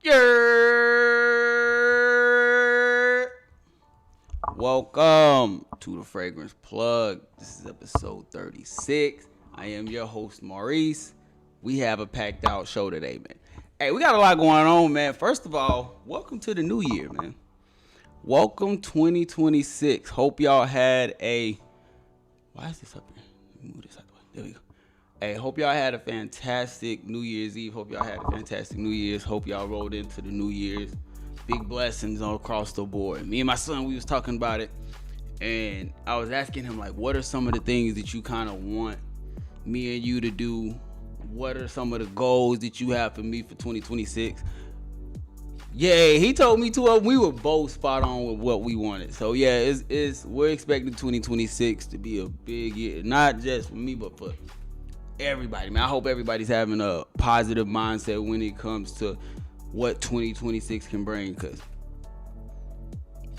Yeah. Welcome to the Fragrance Plug. This is episode 36. I am your host, Maurice. We have a packed out show today, man. Hey, we got a lot going on, man. First of all, welcome to the new year, man. Welcome 2026. Hope y'all had a... Why is this up here? Let me move this out the way. There we go. Hey, hope y'all had a fantastic New Year's Eve. Hope y'all had a fantastic New Year's. Hope y'all rolled into the New Year's. Big blessings all across the board. Me and my son, we was talking about it. And I was asking him, like, what are some of the things that you kind of want me and you to do? What are some of the goals that you have for me for 2026? Yeah, he told me two of them. We were both spot on with what we wanted. So yeah, we're expecting 2026 to be a big year. Not just for me, but for everybody, man. I hope everybody's having a positive mindset when it comes to what 2026 can bring, because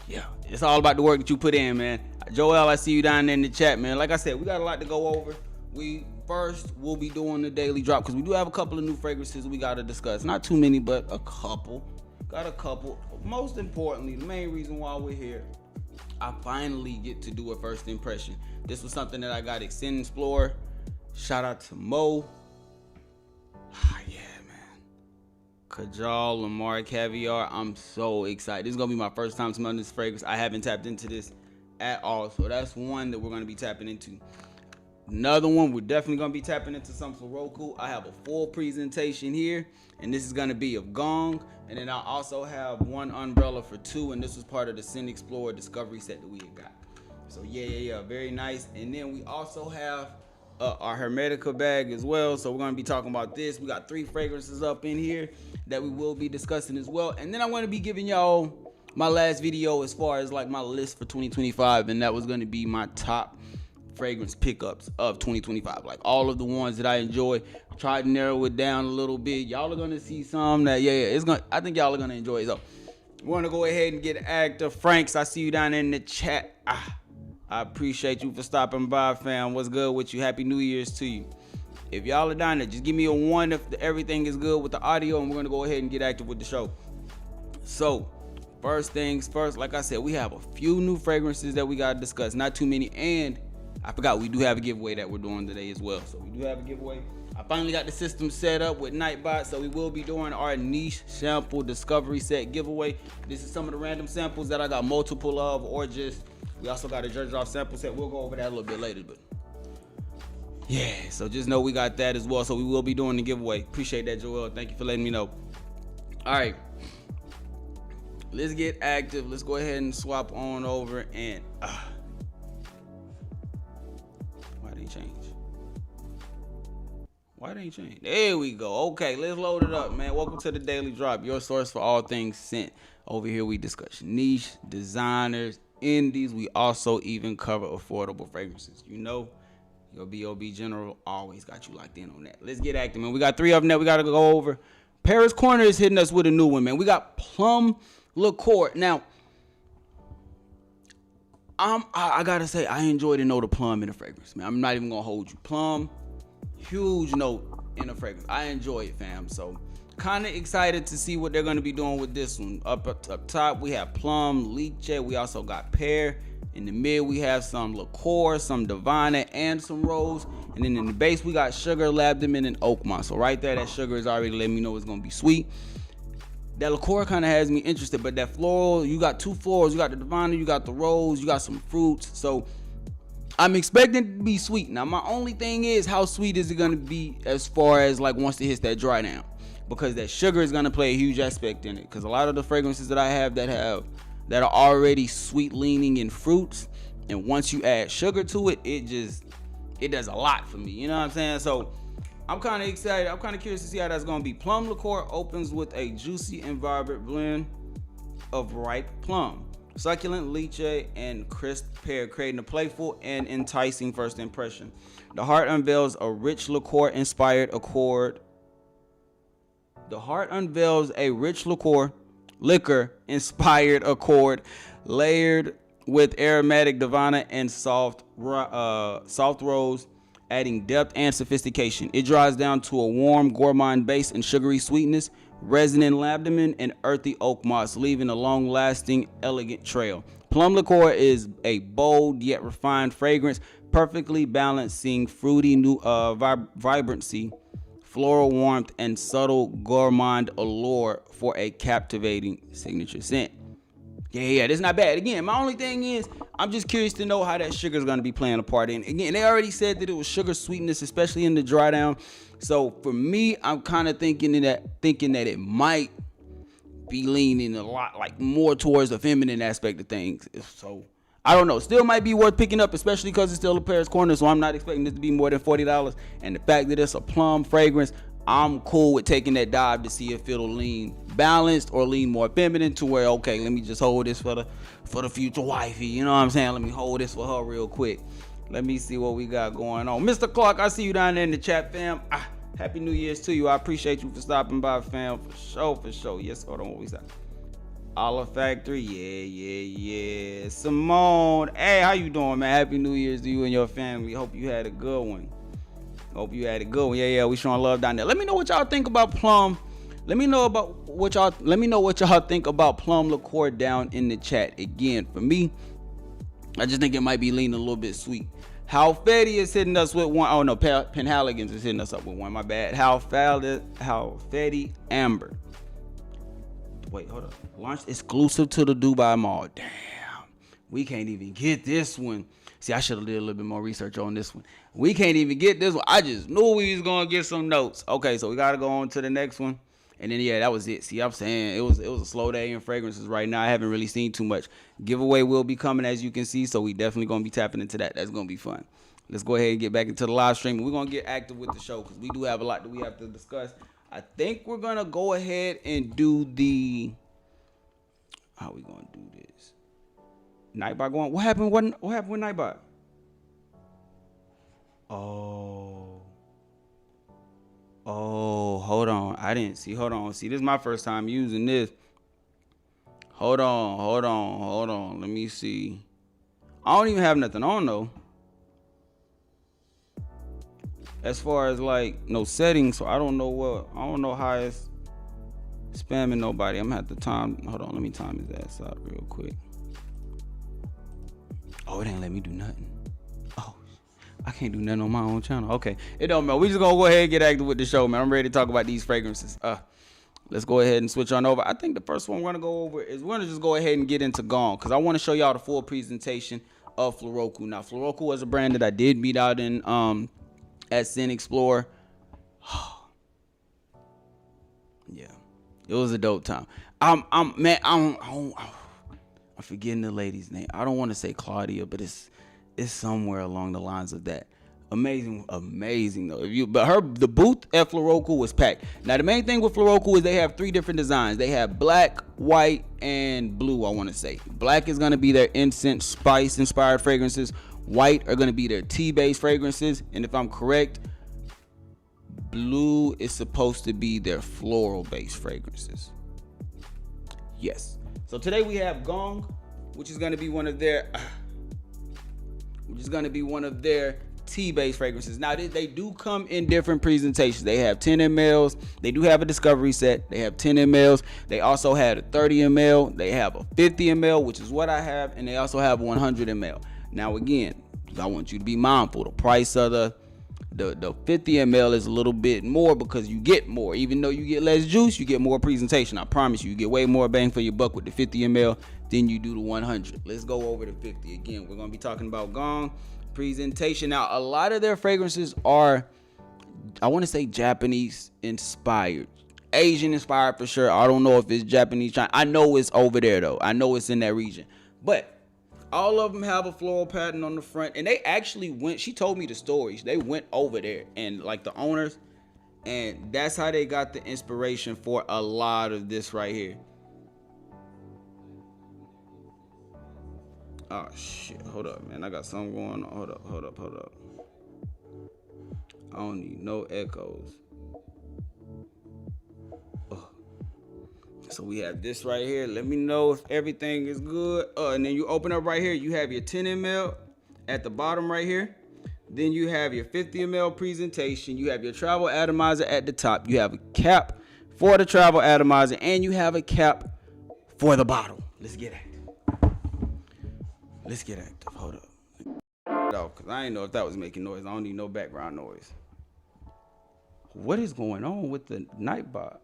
yeah, it's all about the work that you put in, man. Joel, I see you down there in the chat, man. Like I said, we got a lot to go over. We'll be doing the daily drop because we do have a couple of new fragrances we got to discuss. Not too many, but a couple. Got a couple. Most importantly, the main reason why we're here, I finally get to do a first impression. This was something that I got Extend Explore. Shout out to Mo. Yeah, man. Kajal Lamar Caviar. I'm so excited. This is going to be my first time smelling this fragrance. I haven't tapped into this at all. So that's one that we're going to be tapping into. Another one, we're definitely going to be tapping into some Floraiku. I have a full presentation here. And this is going to be of Gong. And then I also have one umbrella for two. And this was part of the Sin Explorer Discovery set that we had got. So yeah. Very nice. And then we also have our Hermetica bag as well. So we're going to be talking about this. We got 3 fragrances up in here that we will be discussing as well. And then I'm going to be giving y'all my last video as far as like my list for 2025. And that was going to be my top fragrance pickups of 2025. Like all of the ones that I enjoy. Tried to narrow it down a little bit. Y'all are going to see some that, I think y'all are going to enjoy it. So we're going to go ahead and get active. Franks, I see you down there in the chat. I appreciate you for stopping by, fam. What's good with you? Happy New Year's to you. If y'all are down there, just give me a 1 if everything is good with the audio, and we're going to go ahead and get active with the show. So, first things first, like I said, we have a few new fragrances that we got to discuss. Not too many, and I forgot we do have a giveaway that we're doing today as well. So, we do have a giveaway. I finally got the system set up with Nightbot, so we will be doing our niche sample discovery set giveaway. This is some of the random samples that I got multiple of, or just... We also got a Judge Off sample set. We'll go over that a little bit later, but yeah, so just know we got that as well. So we will be doing the giveaway. Appreciate that, Joel. Thank you for letting me know. All right, let's get active. Let's go ahead and swap on over and why didn't change? There we go. Okay, let's load it up, man. Welcome to the Daily Drop, your source for all things scent. Over here we discuss niche, designers, indies. We also even cover affordable fragrances. You know, your B.O.B. General always got you locked in on that. Let's get active, man. We got 3 of them that we got to go over. Paris Corner is hitting us with a new one, man. We got Plum Liqueur. Now, I got to say, I enjoy the note of plum in a fragrance, man. I'm not even going to hold you. Plum, huge note in a fragrance. I enjoy it, fam. So, kind of excited to see what they're going to be doing with this one. Up top, we have plum, lychee. We also got pear. In the mid, we have some liqueur, some divina, and some rose. And then in the base, we got sugar, labdamen, and oak moss. So right there, that sugar is already letting me know it's going to be sweet. That liqueur kind of has me interested, but that floral, you got 2 florals. You got the divina, you got the rose, you got some fruits. So I'm expecting it to be sweet. Now, my only thing is, how sweet is it going to be as far as like once it hits that dry down? Because that sugar is going to play a huge aspect in it. Because a lot of the fragrances that I have that are already sweet leaning in fruits, and once you add sugar to it, it does a lot for me. You know what I'm saying? So I'm kind of excited. I'm kind of curious to see how that's going to be. Plum Liqueur opens with a juicy and vibrant blend of ripe plum, succulent lychee, and crisp pear, creating a playful and enticing first impression. The heart unveils a rich liqueur-inspired accord. Liquor-inspired accord layered with aromatic divina and soft rose adding depth and sophistication. It dries down to a warm, gourmand base and sugary sweetness, resin in lamdamen, and earthy oak moss, leaving a long-lasting, elegant trail. Plum liqueur is a bold yet refined fragrance, perfectly balancing fruity vibrancy, floral warmth, and subtle gourmand allure for a captivating signature scent. Yeah, that's not bad. Again, my only thing is, I'm just curious to know how that sugar is going to be playing a part in. Again, they already said that it was sugar sweetness, especially in the dry down. So for me, I'm kind of thinking that it might be leaning a lot like more towards the feminine aspect of things. So I don't know. Still might be worth picking up, especially because it's still a Paris corner. So I'm not expecting this to be more than $40. And the fact that it's a plum fragrance, I'm cool with taking that dive to see if it'll lean balanced or lean more feminine to where, okay, let me just hold this for the future wifey. You know what I'm saying? Let me hold this for her real quick. Let me see what we got going on. Mr. Clark, I see you down there in the chat, fam. Happy New Year's to you. I appreciate you for stopping by, fam. For sure. Yes, hold on. What we got? Olive Factory. Yeah. Simone. Hey, how you doing, man? Happy New Year's to you and your family. Hope you had a good one. Yeah, we showing love down there. Let me know what y'all think about plum. Let me know what y'all think about plum liqueur down in the chat. Again, for me, I just think it might be leaning a little bit sweet. Hal Fetty is hitting us with one. Oh no, Penhaligans is hitting us up with one. My bad. Hal Fetty Amber. Wait, hold up. Launched exclusive to the Dubai Mall. Damn, we can't even get this one. See, I should have did a little bit more research on this one. We can't even get this one. I just knew we was gonna get some notes. Okay, so we gotta go on to the next one. And then, yeah, that was it. See, I'm saying it was a slow day in fragrances right now. I haven't really seen too much. Giveaway will be coming, as you can see, so we definitely going to be tapping into that. That's going to be fun. Let's go ahead and get back into the live stream. We're going to get active with the show because we do have a lot that we have to discuss. I think we're going to go ahead and do the... How we going to do this? Nightbot going... What happened with Nightbot? Oh, hold on. I didn't see. Hold on. See, this is my first time using this. Hold on. Let me see. I don't even have nothing on, though. As far as, like, no settings, so I don't know how it's spamming nobody. I'm going to have to time. Hold on. Let me time his ass out real quick. Oh, it ain't let me do nothing. Oh, I can't do nothing on my own channel. Okay, it don't matter. We just gonna go ahead and get active with the show, man. I'm ready to talk about these fragrances. Let's go ahead and switch on over. I think the first one we're gonna go over is we're gonna just go ahead and get into Gone because I want to show y'all the full presentation of Floraiku. Now, Floraiku was a brand that I did meet out in at Sin Explore. Yeah, it was a dope time. I'm forgetting the lady's name. I don't want to say Claudia, but it's somewhere along the lines of that. Amazing though. The booth at Floraiku was packed. Now the main thing with Floraiku is they have 3 different designs. They have black, white, and blue. I want to say black is going to be their incense spice inspired fragrances. White are going to be their tea-based fragrances, and if I'm correct, blue is supposed to be their floral-based fragrances. Yes. So today we have Gong, which is going to be one of their tea-based fragrances. Now, they do come in different presentations. They have 10 mLs. They do have a discovery set. They have 10 mLs. They also had a 30 ml. They have a 50 ml, which is what I have. And they also have 100 ml. Now, again, I want you to be mindful. The price of the 50 ml is a little bit more because you get more. Even though you get less juice, you get more presentation. I promise you get way more bang for your buck with the 50 ml than you do the 100. Let's go over the 50 again. We're going to be talking about Gong presentation. Now, a lot of their fragrances are, I want to say, Japanese inspired. Asian inspired for sure. I don't know if it's Japanese. I know it's over there though. I know it's in that region. But all of them have a floral pattern on the front. And they actually went, she told me the stories. They went over there and like the owners. And that's how they got the inspiration for a lot of this right here. Oh shit, hold up, man. I got something going on. Hold up. I don't need no echoes. So we have this right here. Let me know if everything is good. And then you open up right here. You have your 10 ml at the bottom right here. Then you have your 50 ml presentation. You have your travel atomizer at the top. You have a cap for the travel atomizer, and you have a cap for the bottle. Let's get active. Let's get active. Hold up. Because I didn't know if that was making noise. I don't need no background noise. What is going on with the Nightbot?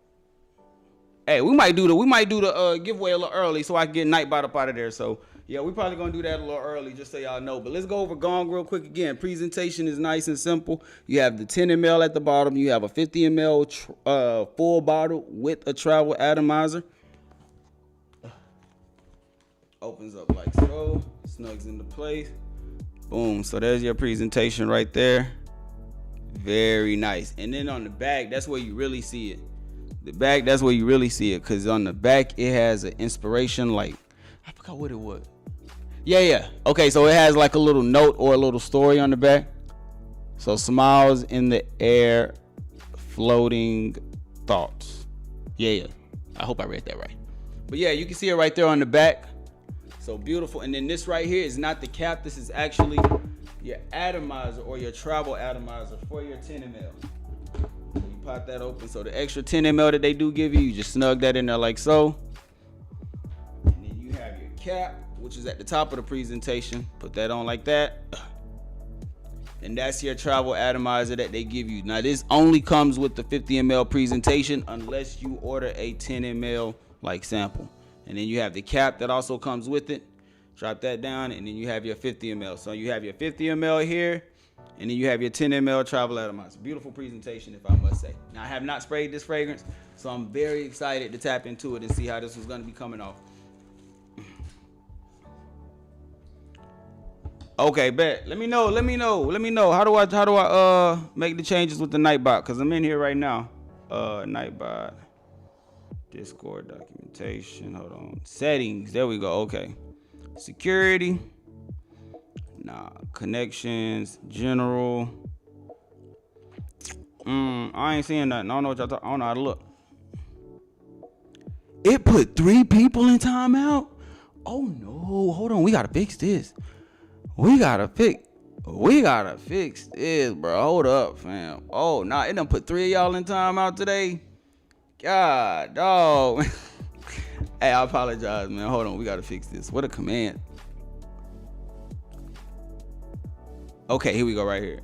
Hey, we might do the giveaway a little early so I can get Nightbot up out of there. So yeah, we probably gonna do that a little early just so y'all know. But let's go over Gong real quick again. Presentation is nice and simple. You have the 10 ml at the bottom. You have a 50 ml full bottle with a travel atomizer. Opens up like so, snugs into place. Boom. So there's your presentation right there. Very nice. And then on the back, that's where you really see it. The back, that's where you really see it, because on the back it has an inspiration, like I forgot what it was. Yeah. Okay, so it has like a little note or a little story on the back. So smiles in the air, floating thoughts. Yeah. I hope I read that right. But yeah, you can see it right there on the back. So beautiful. And then this right here is not the cap. This is actually your atomizer or your travel atomizer for your 10 ml. So you pop that open. So the extra 10 ml that they do give you, you just snug that in there like so. And then you have your cap, which is at the top of the presentation. Put that on like that. And that's your travel atomizer that they give you. Now this only comes with the 50 ml presentation unless you order a 10 ml like sample. And then you have the cap that also comes with it. Drop that down, and then you have your 50 ml. So you have your 50 ml here, and then you have your 10 ml travel atomizer. Beautiful presentation, if I must say. Now I have not sprayed this fragrance, so I'm very excited to tap into it and see how this is going to be coming off. Okay, bet. Let me know. How do I make the changes with the Nightbot? Cause I'm in here right now. Nightbot. Discord documentation. Hold on. Settings. There we go. Okay. Security. Nah. Connections. General. I ain't seeing nothing. I don't know what y'all talking. I don't know how to look. It put 3 people in timeout. Oh no. Hold on. We gotta fix this. We gotta fix this, bro. Hold up, fam. Oh, nah, it done put 3 of y'all in timeout today. God, dog. Hey, I apologize, man. Hold on, we gotta fix this. What a command. Okay, here we go right here.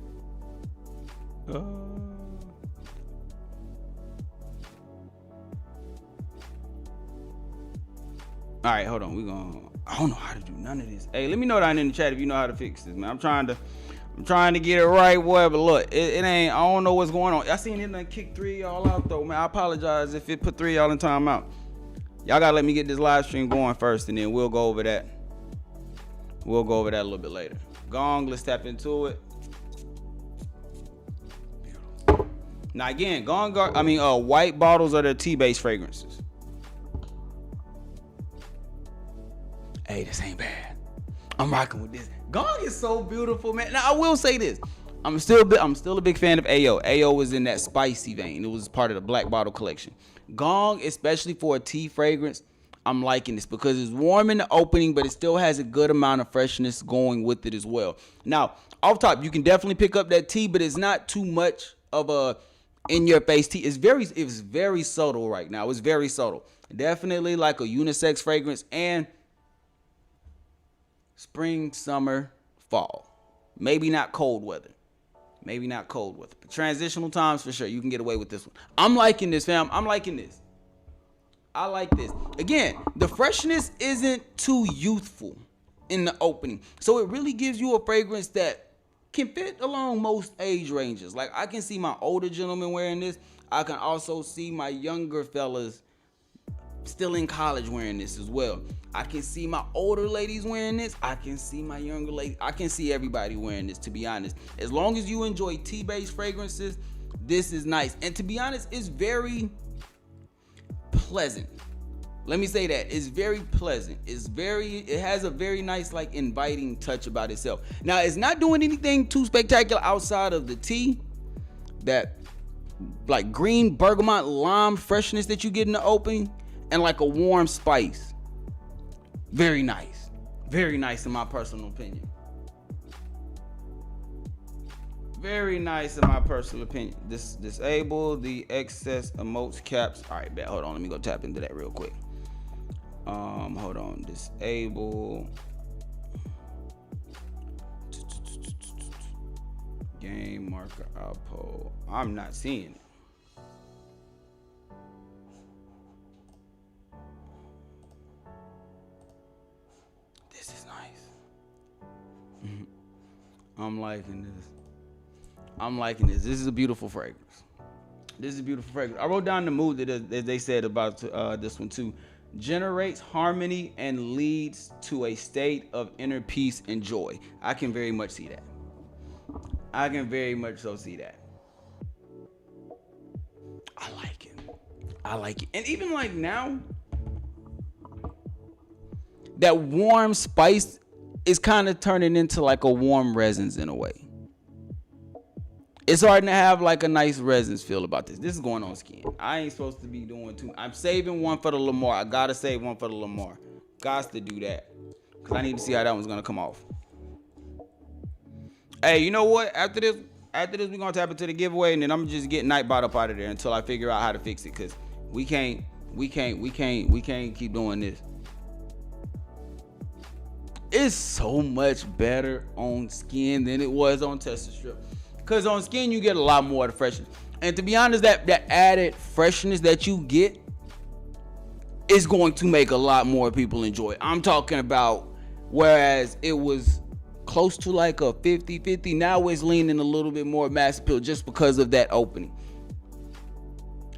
All right, hold on. I don't know how to do none of this. Hey, let me know down in the chat if you know how to fix this, man. I'm trying to get it right, boy. But look, it ain't. I don't know what's going on. I seen it done kick 3 of y'all out though, man. I apologize if it put 3 of y'all in timeout. Y'all gotta let me get this live stream going first, and then we'll go over that. We'll go over that a little bit later. Gong, let's tap into it. Now again, white bottles are the tea-based fragrances. Hey, this ain't bad. I'm rocking with this. Gong is so beautiful, man. Now I will say this. I'm still a big fan of AO. AO was in that spicy vein. It was part of the Black Bottle collection. Gong, especially for a tea fragrance, I'm liking this because it's warm in the opening, but it still has a good amount of freshness going with it as well. Now, off top, you can definitely pick up that tea, but it's not too much of a in-your-face tea. It's very subtle right now. It's very subtle. Definitely like a unisex fragrance and spring, summer, fall. Maybe not cold weather. But transitional times for sure. You can get away with this one. I'm liking this, fam. I'm liking this. I like this. Again, the freshness isn't too youthful in the opening. So it really gives you a fragrance that can fit along most age ranges. Like I can see my older gentlemen wearing this. I can also see my younger fellas still in college wearing this as well. I can see my older ladies wearing this. I can see my younger ladies. I can see everybody wearing this, to be honest. As long as you enjoy tea-based fragrances, this is nice. And to be honest, it's very pleasant. Let me say that. It's very pleasant. It has a very nice, like, inviting touch about itself. Now, it's not doing anything too spectacular outside of the tea, that like green bergamot lime freshness that you get in the opening, and like a warm spice. Very nice in my personal opinion. Very nice in my personal opinion. Disable the excess emotes caps. All right, bet. Hold on. Let me go tap into that real quick. Hold on. Disable. Game marker output. I'm not seeing it. This is nice. I'm liking this. This is a beautiful fragrance. I wrote down the mood that they said about this one too. Generates harmony and leads to a state of inner peace and joy. I can very much see that. I can very much so see that. I like it. And even like now, that warm spice is kind of turning into like a warm resins in a way. It's starting to have like a nice resins feel about this. This is going on skin. I ain't supposed to be doing two. I'm saving one for the Lamar. I gotta save one for the Lamar. Gots to do that. Because I need to see how that one's gonna come off. Hey, you know what? After this, we're gonna tap into the giveaway, and then I'm just get Nightbot up out of there until I figure out how to fix it. Cause we can't keep doing this. It's so much better on skin than it was on tester strip. Cause on skin you get a lot more of the freshness. And to be honest, that added freshness that you get is going to make a lot more people enjoy it. I'm talking about, whereas it was close to like a 50-50, now it's leaning a little bit more mass appeal just because of that opening.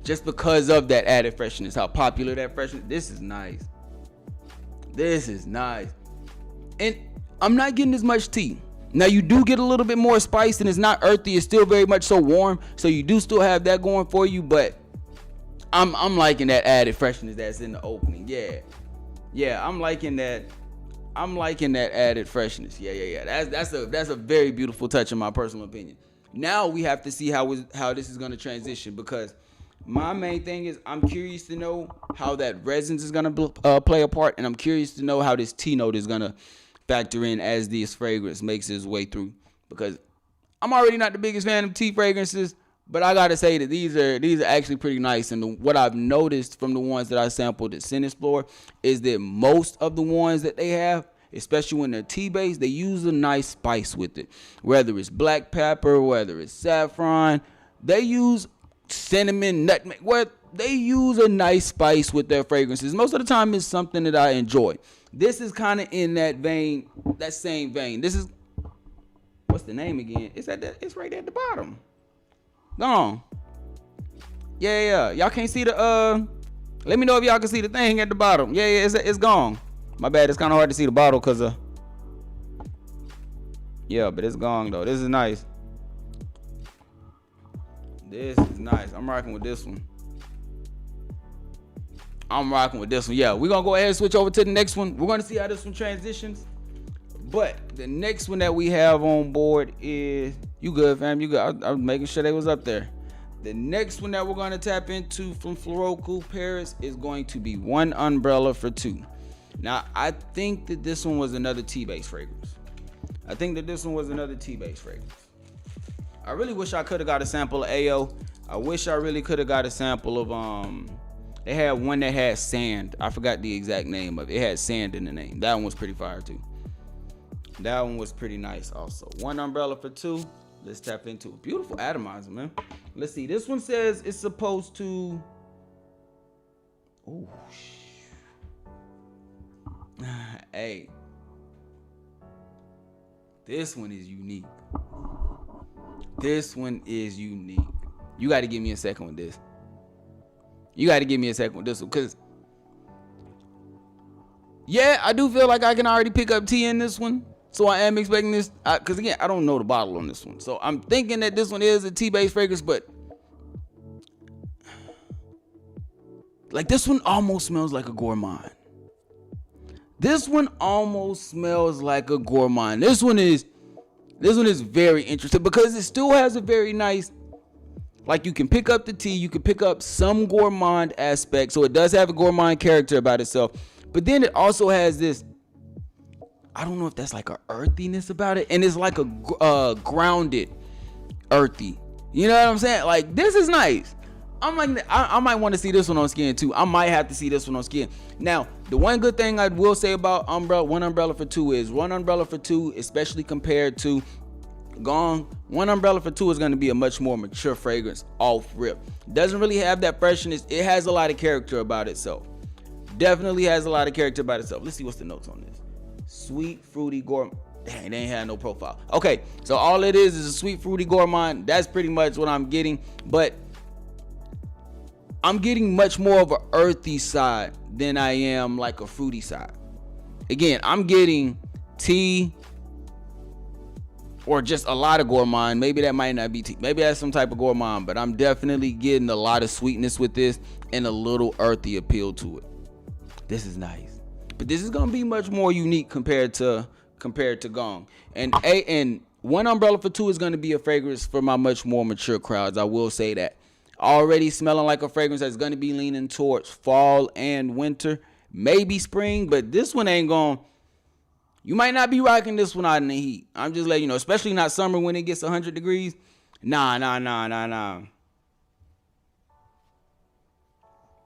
Just because of that added freshness, how popular that freshness. This is nice. And I'm not getting as much tea. Now you do get a little bit more spice, and it's not earthy. It's still very much so warm. So you do still have that going for you, but I'm liking that added freshness that's in the opening. Yeah, I'm liking that added freshness. Yeah. That's a very beautiful touch in my personal opinion. Now we have to see how this is going to transition, because my main thing is I'm curious to know how that resins is going to play a part, and I'm curious to know how this tea note is going to factor in as this fragrance makes its way through, because I'm already not the biggest fan of tea fragrances, but I gotta say that these are actually pretty nice. And what I've noticed from the ones that I sampled at Scent Explorer is that most of the ones that they have, especially when they're tea based, they use a nice spice with it. Whether it's black pepper, whether it's saffron, they use cinnamon, nutmeg, where they use a nice spice with their fragrances. Most of the time it's something that I enjoy. This is kind of in that vein, that same vein. This is, what's the name again? It's right at the bottom. Gone. Yeah. Y'all can't see the, let me know if y'all can see the thing at the bottom. Yeah, it's gone. My bad, it's kind of hard to see the bottle because yeah, but it's gone though. This is nice. I'm rocking with this one. Yeah, we're going to go ahead and switch over to the next one. We're going to see how this one transitions. But the next one that we have on board is... You good, fam? You good? I was making sure they was up there. The next one that we're going to tap into from Floraiku Paris is going to be One Umbrella for Two. Now, I think that this one was another tea-based fragrance. I really wish I could have got a sample of AO. I wish I really could have got a sample of... They had one that had sand. I forgot the exact name of it. It had sand in the name. That one was pretty fire too. That one was pretty nice also. One Umbrella for Two. Let's tap into it. Beautiful atomizer, man. Let's see. This one says it's supposed to... Oh, hey. This one is unique. You got to give me a second with this. Because yeah, I do feel like I can already pick up tea in this one. So I am expecting this, because again, I don't know the bottle on this one. So I'm thinking that this one is a tea-based fragrance, but like this one almost smells like a gourmand. This one is very interesting because it still has a very nice, like you can pick up the tea, you can pick up some gourmand aspect. So it does have a gourmand character about itself. But then it also has this, I don't know if that's like a earthiness about it. And it's like a grounded earthy. You know what I'm saying? Like, this is nice. I'm like, I might want to see this one on skin too. I might have to see this one on skin. Now, the one good thing I will say about one umbrella for two is one umbrella for two, especially compared to Gone, one umbrella for two is going to be a much more mature fragrance off rip. Doesn't really have that freshness. It has a lot of character about itself. Definitely has a lot of character about itself. Let's see what's the notes on this. Sweet, fruity, gourmand. Dang, they ain't had no profile. Okay, so all it is a sweet, fruity gourmand. That's pretty much what I'm getting. But I'm getting much more of an earthy side than I am like a fruity side. Again, I'm getting tea or just a lot of gourmand. Maybe that might not be tea. Maybe that's some type of gourmand, but I'm definitely getting a lot of sweetness with this and a little earthy appeal to it. This is nice. But this is going to be much more unique compared to Gong. And one umbrella for two is going to be a fragrance for my much more mature crowds. I will say that. Already smelling like a fragrance that's going to be leaning towards fall and winter, maybe spring, but this one ain't going. You might not be rocking this one out in the heat. I'm just letting you know, especially not summer when it gets 100 degrees. Nah.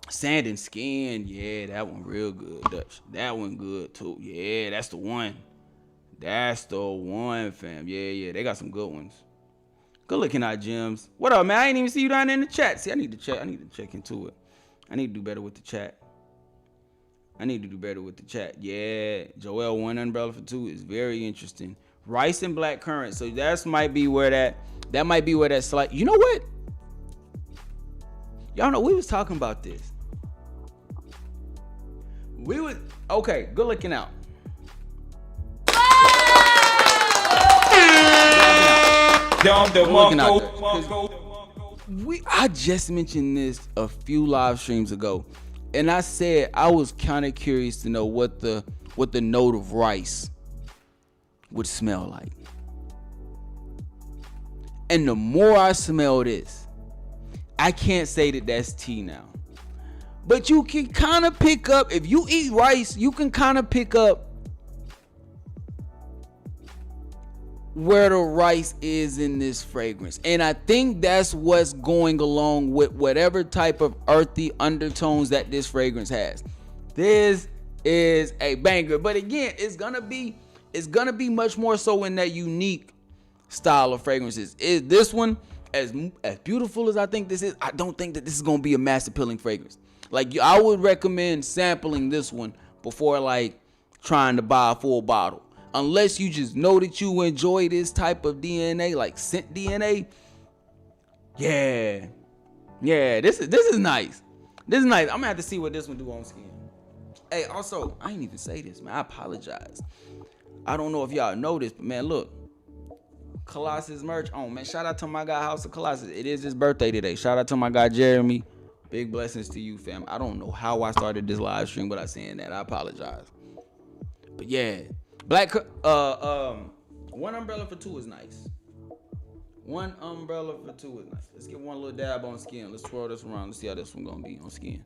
Sand and Skin, yeah, that one real good, Dutch. That one good too. Yeah, that's the one. That's the one, fam. Yeah, they got some good ones. Good looking out, Gems. What up, man? I ain't even see you down there in the chat. See, I need to check into it. I need to do better with the chat. Yeah, Joel, one umbrella for two is very interesting. Rice and black currant. So that might be where that slight. You know what? Y'all know we was talking about this. Okay, good looking out. I just mentioned this a few live streams ago. And I said I was kind of curious to know what the note of rice would smell like. And the more I smell this, I can't say that that's tea now. But you can kind of pick up, if you eat rice, you can kind of pick up where the rice is in this fragrance. And I think that's what's going along with whatever type of earthy undertones that this fragrance has. This is a banger. But again, it's gonna be much more so in that unique style of fragrances. Is this one as beautiful as I think this is? I don't think that this is gonna be a mass appealing fragrance. Like, I would recommend sampling this one before like trying to buy a full bottle. Unless you just know that you enjoy this type of DNA, like scent DNA. Yeah, this is nice. This is nice. I'm gonna have to see what this one do on skin. Hey, also, I ain't even say this, man. I apologize. I don't know if y'all know this, but man, look. Colossus merch on, man. Shout out to my guy House of Colossus. It is his birthday today. Shout out to my guy Jeremy. Big blessings to you, fam. I don't know how I started this live stream without saying that. I apologize. But yeah. One umbrella for two is nice. Let's get one little dab on skin. Let's twirl this around. Let's see how this one gonna be on skin.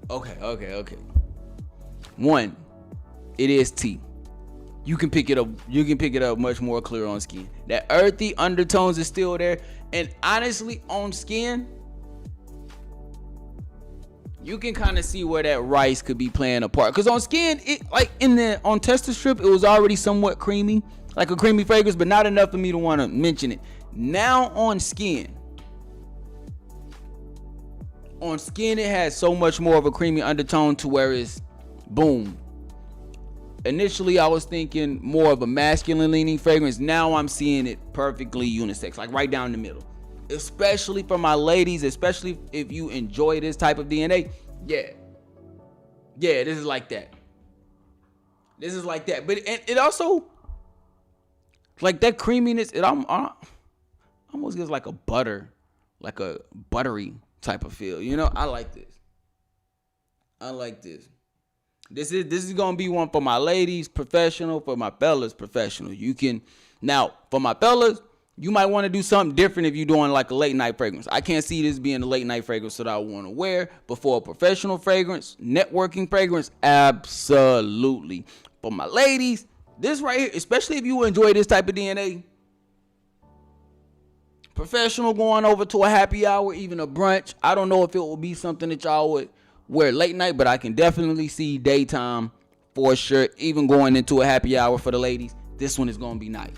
Okay. One, it is tea. You can pick it up much more clear on skin. That earthy undertones is still there. And honestly, on skin, you can kind of see where that rice could be playing a part. Because on skin, it like on tester strip, it was already somewhat creamy, like a creamy fragrance, but not enough for me to want to mention it. Now on skin, it has so much more of a creamy undertone to where it's boom. Initially, I was thinking more of a masculine leaning fragrance. Now I'm seeing it perfectly unisex, like right down the middle. Especially for my ladies, especially if you enjoy this type of DNA. Yeah, this is like that. But it also, like that creaminess, it almost gives like a buttery type of feel. You know, I like this. This is gonna be one for my ladies, professional. For my fellas, professional. You can now for my fellas, You might want to do something different if you're doing like a late night fragrance. I can't see this being a late night fragrance that I want to wear. But for a professional fragrance, networking fragrance, absolutely. But my ladies, this right here, especially if you enjoy this type of DNA, professional going over to a happy hour, even a brunch. I don't know if it will be something that y'all would wear late night, but I can definitely see daytime for sure. Even going into a happy hour for the ladies, this one is going to be nice.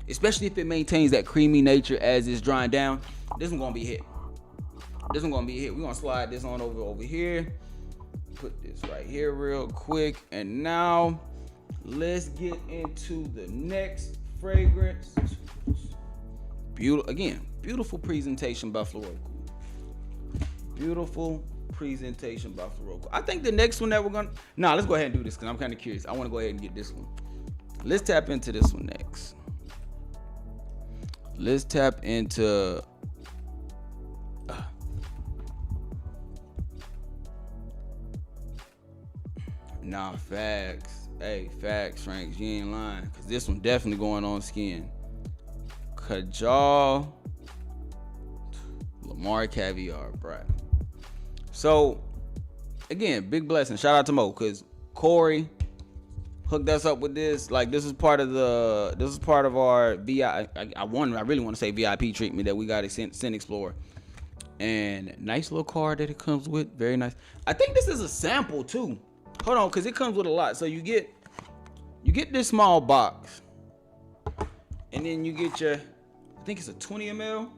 Especially if it maintains that creamy nature as it's drying down. This one going to be a hit. This one going to be a hit. We're going to slide this on over here. Put this right here real quick. And now, let's get into the next fragrance. Beautiful presentation by Floraiku. Beautiful presentation by Floraiku. I think the next one that we're going to... let's go ahead and do this because I'm kind of curious. I want to go ahead and get this one. Let's tap into this one next. Let's tap into facts. Hey, facts, Franks. You ain't lying. Cause this one definitely going on skin. Kajal Lamar Caviar, bruh. So again, big blessing. Shout out to Mo, cause Corey hooked us up with this. Like this is part of our VIP. I really want to say VIP treatment that we got at Scent Explorer. And nice little card that it comes with. Very nice. I think this is a sample too. Hold on, cause it comes with a lot. So you get this small box, and then you get your, I think it's a 20 ml.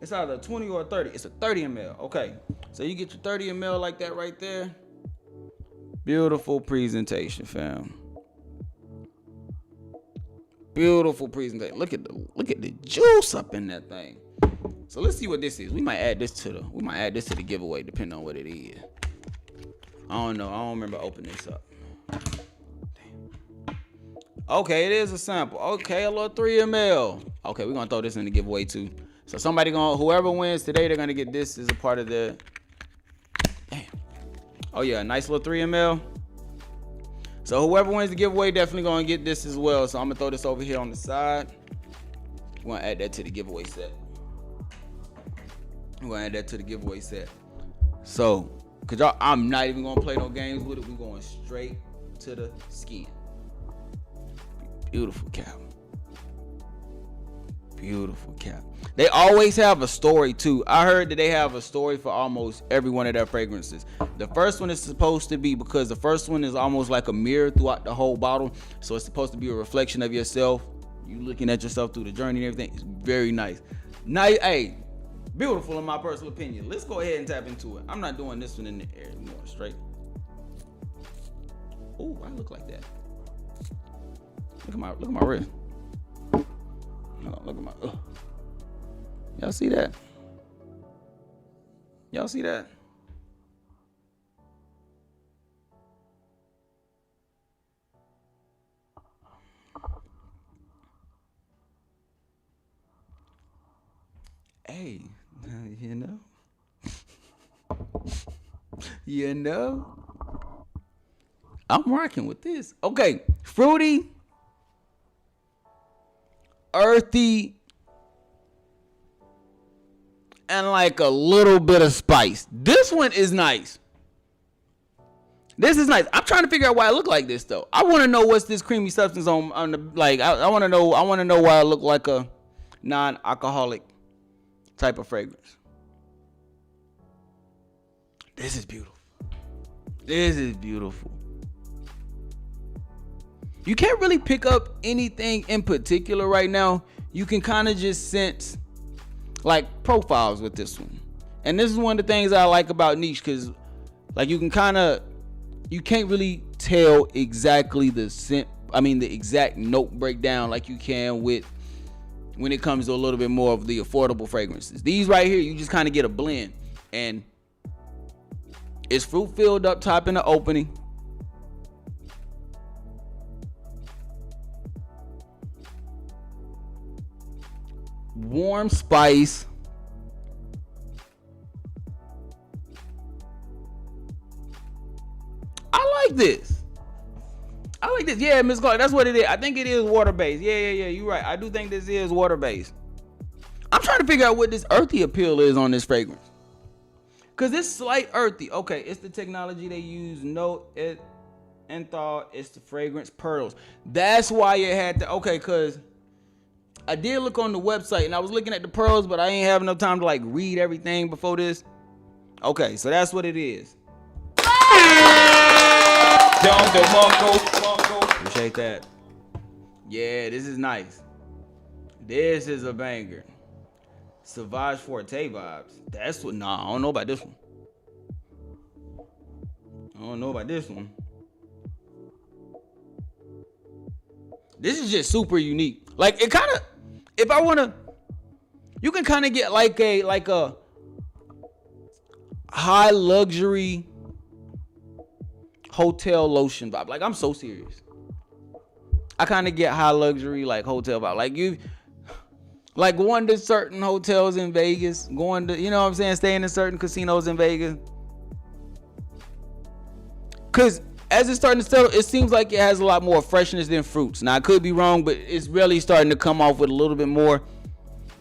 It's either a 20 or a 30. It's a 30 ml. Okay, so you get your 30 ml like that right there. Beautiful presentation, fam. Beautiful presentation. Look at the juice up in that thing. So let's see what this is. We might add this to the giveaway, depending on what it is. I don't know. I don't remember opening this up. Damn. Okay, it is a sample. Okay, a little 3 ml. Okay, we're gonna throw this in the giveaway too. So whoever wins today, they're gonna get this as a part of the. Damn. Oh yeah, a nice little 3 ml. So whoever wins the giveaway definitely gonna get this as well. So I'm gonna throw this over here on the side. We're gonna add that to the giveaway set. So, cause y'all, I'm not even gonna play no games with it. We're going straight to the skin. Beautiful cap. Beautiful cap. They always have a story too. I heard that they have a story for almost every one of their fragrances. The first one is supposed to be, because the first one is almost like a mirror throughout the whole bottle. So it's supposed to be a reflection of yourself. You looking at yourself through the journey and everything. It's very nice. Nice, hey, beautiful in my personal opinion. Let's go ahead and tap into it. I'm not doing this one in the air anymore. Straight. Oh, I look like that. Look at my wrist. Look at my. Y'all see that? Y'all see that? Hey, you know, I'm rocking with this. Okay, fruity, earthy, and like a little bit of spice. This one is nice. This is nice. I'm trying to figure out why I look like this though. I want to know what's this creamy substance on the, like. I want to know. I want to know why I look like a non-alcoholic type of fragrance. This is beautiful. This is beautiful. You can't really pick up anything in particular right now. You can kind of just sense like profiles with this one. And this is one of the things I like about niche, because like you can't really tell exactly the scent, the exact note breakdown like you can with when it comes to a little bit more of the affordable fragrances. These right here, you just kind of get a blend, and it's fruit filled up top in the opening. Warm spice. I like this. Yeah, Miss Clark, that's what it is. I think it is water based. Yeah, you're right. I do think this is water based. I'm trying to figure out what this earthy appeal is on this fragrance. Because it's slight earthy. Okay, it's the technology they use. No, menthol. It's the fragrance pearls. That's why it had to. Okay, because I did look on the website and I was looking at the pearls, but I ain't have enough time to like read everything before this. Okay, so that's what it is. Appreciate that. Yeah, this is nice. This is a banger. Sauvage Forte vibes. That's what. Nah, I don't know about this one. This is just super unique. Like it kind of. If I wanna, you can kind of get like a high luxury hotel lotion vibe. Like I'm so serious. I kind of get high luxury like hotel vibe. Like going to certain hotels in Vegas, going to, you know what I'm saying, staying in certain casinos in Vegas. Cause as it's starting to settle, it seems like it has a lot more freshness than fruits. Now I could be wrong, but it's really starting to come off with a little bit more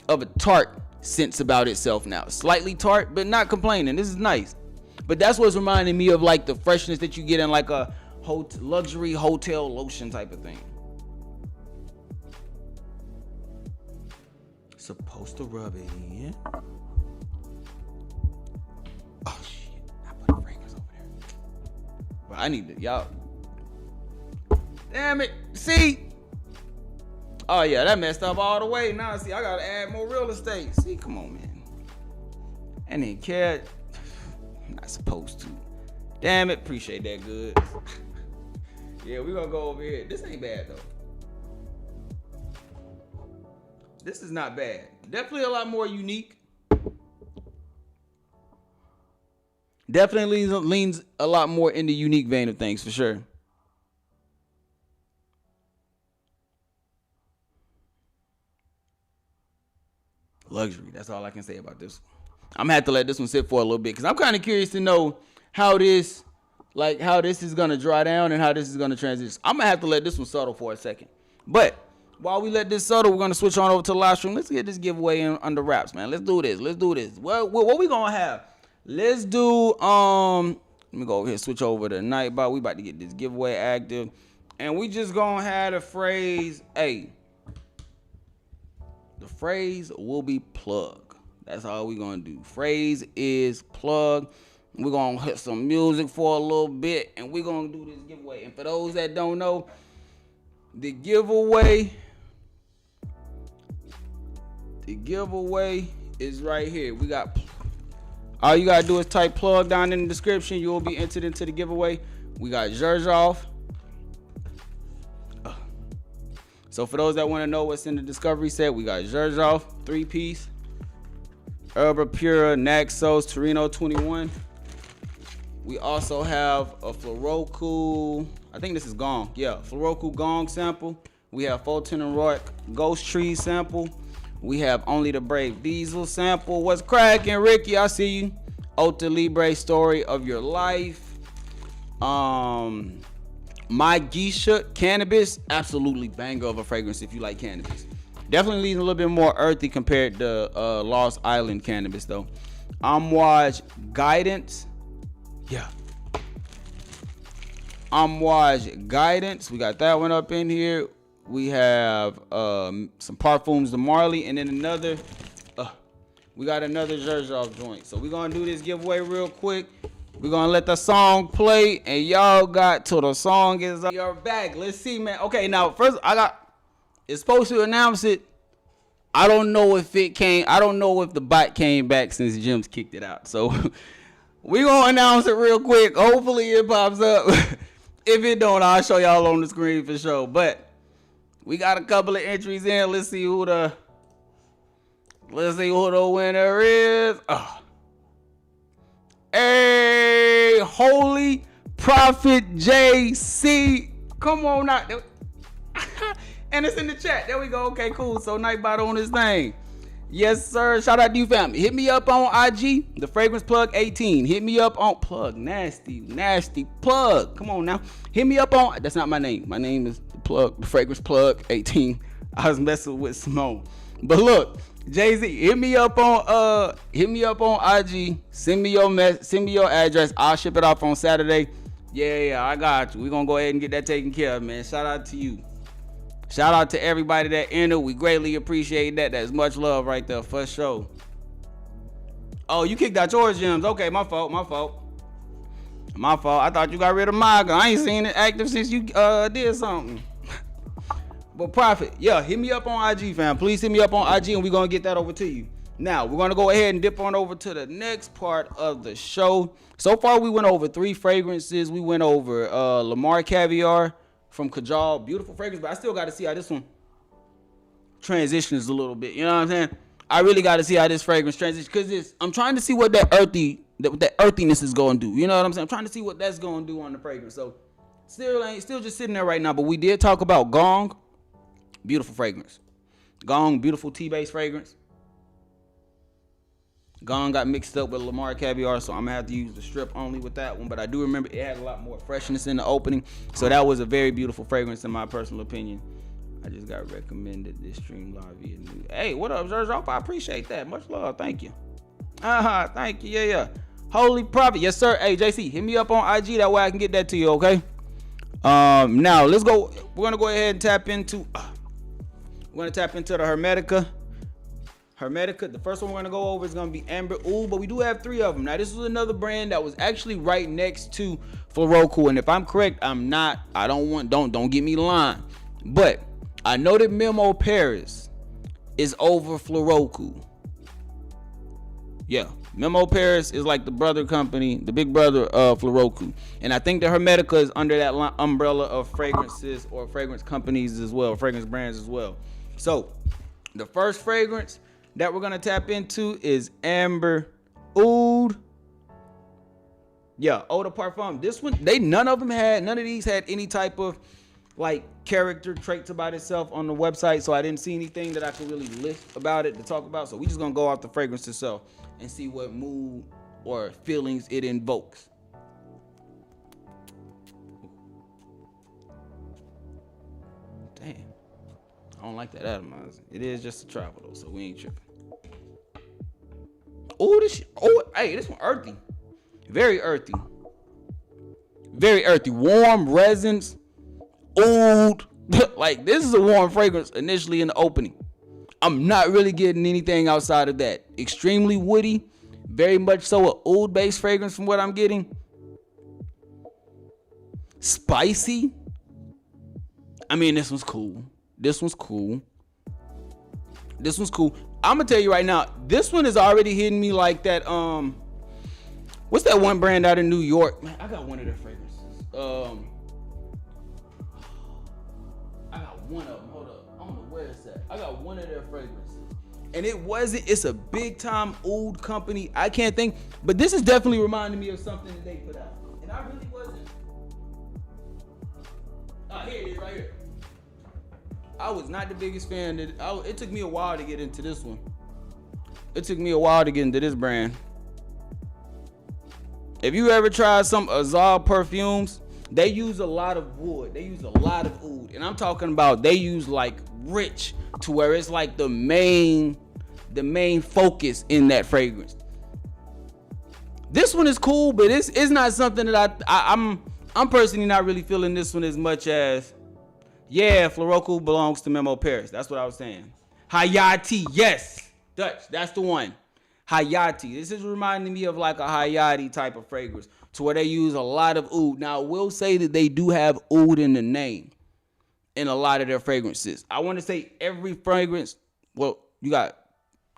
of a tart sense about itself now. Slightly tart, but not complaining. This is nice. But that's what's reminding me of like the freshness that you get in like a luxury hotel lotion type of thing. Supposed to rub it in. Oh shit! I put the fragrance over there. But I need to, y'all. Damn it! See? Oh yeah, that messed up all the way. Now see, I gotta add more real estate. See, come on, man. And then cat. I'm not supposed to. Damn it! Appreciate that. Good. Yeah, we gonna go over here. This ain't bad though. This is not bad. Definitely a lot more unique. Definitely leans a lot more in the unique vein of things for sure. Luxury. That's all I can say about this one. I'm gonna have to let this one sit for a little bit because I'm kind of curious to know how this is gonna dry down and how this is gonna transition. I'm gonna have to let this one settle for a second. But while we let this settle, we're going to switch on over to the live stream. Let's get this giveaway under wraps, man. Let's do this. What we going to have? Let's do, let me go over here, switch over to Nightbot. We about to get this giveaway active. And we just going to have the phrase, the phrase will be plug. That's all we going to do. Phrase is plug. We're going to hit some music for a little bit. And we're going to do this giveaway. And for those that don't know, the giveaway is right here. We got, all you gotta do is type plug down in the description. You will be entered into the giveaway. We got Zherzhov. So for those that want to know what's in the discovery set, we got Zherzhov 3-piece, Herba Pura, Naxos, Torino 21. We also have a Floraiku, I think this is Gong. Yeah, Floraiku Gong sample. We have Fulton and Rourke Ghost Tree sample. We have Only the Brave Diesel sample. What's cracking, Ricky? I see you. Ota Libre Story of Your Life. My Geisha Cannabis. Absolutely banger of a fragrance if you like cannabis. Definitely leaves a little bit more earthy compared to Lost Island Cannabis though. Amouage Guidance. Yeah. Amouage Guidance. We got that one up in here. We have some Parfums de Marley, and then another. We got another Zherzhov joint. So we're gonna do this giveaway real quick. We're gonna let the song play, and y'all got till the song is up. You're back. Let's see, man. Okay, now first it's supposed to announce it. I don't know if the bot came back since Jim's kicked it out. So we gonna announce it real quick. Hopefully it pops up. If it don't, I'll show y'all on the screen for sure. But we got a couple of entries in. Let's see who the winner is. Hey, Holy Prophet JC. Come on out. And it's in the chat. There we go. Okay, cool. So Nightbot on this thing. Yes, sir. Shout out to you, family. Hit me up on IG, the Fragrance Plug 18. Hit me up on Plug. Nasty Plug. Come on now. Hit me up on, that's not my name. My name is the Plug, the Fragrance Plug 18. I was messing with Simone. But look, Jay-Z, hit me up on IG. Send me your address. I'll ship it off on Saturday. Yeah, I got you. We're gonna go ahead and get that taken care of, man. Shout out to you. Shout out to everybody that entered. We greatly appreciate that. That's much love right there for sure. Oh, you kicked out yours, Gems. Okay, my fault. I thought you got rid of mine. I ain't seen it active since you did something. But Prophet, yeah, hit me up on IG, fam. Please hit me up on IG and we're going to get that over to you. Now, we're going to go ahead and dip on over to the next part of the show. So far, we went over 3 fragrances. We went over Lamar Caviar from Kajal. Beautiful fragrance, but I still got to see how this one transitions a little bit. You know what I'm saying? I really got to see how this fragrance transitions because I'm trying to see what that earthiness is going to do. You know what I'm saying? I'm trying to see what that's going to do on the fragrance. So, still just sitting there right now. But we did talk about Gong. Beautiful fragrance. Gong, beautiful tea-based fragrance. Gong got mixed up with Lamar Caviar, so I'm going to have to use the strip only with that one. But I do remember it had a lot more freshness in the opening. So that was a very beautiful fragrance in my personal opinion. I just got recommended this stream live via new. Hey, what up, Zerz? I appreciate that. Much love. Thank you. Thank you. Yeah. Holy Prophet. Yes, sir. Hey, JC, hit me up on IG. That way I can get that to you, okay? Now, let's go. We're going to go ahead and tap into... We're going to tap into the Hermetica. The first one we're going to go over is going to be Amber Oud, but we do have 3 of them. Now, this is another brand that was actually right next to Floraiku, and if I'm correct, I'm not. Don't get me lying. But I know that Hermetica Paris is over Floraiku. Yeah, Hermetica Paris is like the brother company, the big brother of Floraiku. And I think the Hermetica is under that umbrella of fragrances or fragrance companies as well, fragrance brands as well. So, the first fragrance that we're going to tap into is Amber Oud. Yeah, Eau de Parfum. This one, none of these had any type of like character traits about itself on the website. So I didn't see anything that I could really list about it to talk about. So we just going to go off the fragrance itself and see what mood or feelings it invokes. Damn. I don't like that atomizer. It is just a travel though, so we ain't tripping. Oh, this one earthy. Very earthy. Very earthy. Warm resins. Oud. Like, this is a warm fragrance initially in the opening. I'm not really getting anything outside of that. Extremely woody. Very much so a oud-based fragrance from what I'm getting. Spicy. I mean, this one's cool. I'm gonna tell you right now, this one is already hitting me like that. What's that one brand out in New York? Man, I got one of their fragrances. I got one of them. Hold up. I don't know where it's at. I got one of their fragrances. And it's a big time oud company. I can't think, but this is definitely reminding me of something that they put out. And I really wasn't. Here it is right here. I was not the biggest fan. It took me a while to get into this one. It took me a while to get into this brand. If you ever tried some Azal perfumes, they use a lot of wood. They use a lot of oud. And I'm talking about they use like rich to where it's like the main focus in that fragrance. This one is cool, but it's not something that I'm personally not really feeling this one as much as. Yeah, Floraiku belongs to Hermetica Paris. That's what I was saying. Hayati, yes. Dutch, that's the one. Hayati. This is reminding me of like a Hayati type of fragrance to where they use a lot of oud. Now, I will say that they do have oud in the name in a lot of their fragrances. I want to say every fragrance, well, you got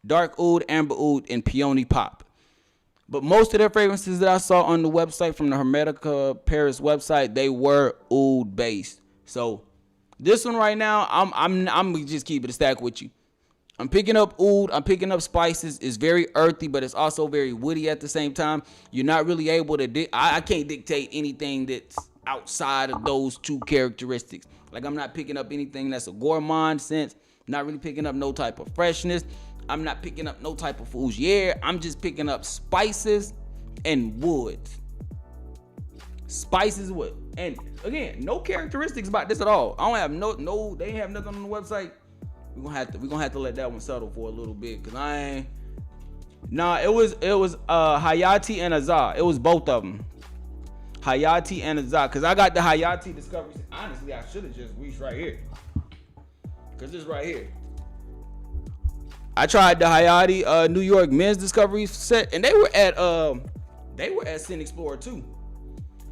dark oud, amber oud, and peony pop. But most of their fragrances that I saw on the website from the Hermetica Paris website, they were oud based. So this one right now, I'm gonna just keep it a stack with you. I'm picking up oud. I'm picking up spices. It's very earthy, but it's also very woody at the same time. You're not really able to. I can't dictate anything that's outside of those 2 characteristics. Like, I'm not picking up anything that's a gourmand sense. I'm not really picking up no type of freshness. I'm not picking up no type of fougere. I'm just picking up spices and woods. Spices wood. And again, no characteristics about this at all. I don't have no. They ain't have nothing on the website we're gonna have to let that one settle for a little bit, cause I ain't. Nah, it was Hayati and Azar. It was both of them. Hayati and Azar. Cause I got the Hayati Discovery. Honestly, I should have just reached right here. Cause it's right here. I tried the Hayati New York Men's Discovery set, and they were at Scent Explorer too.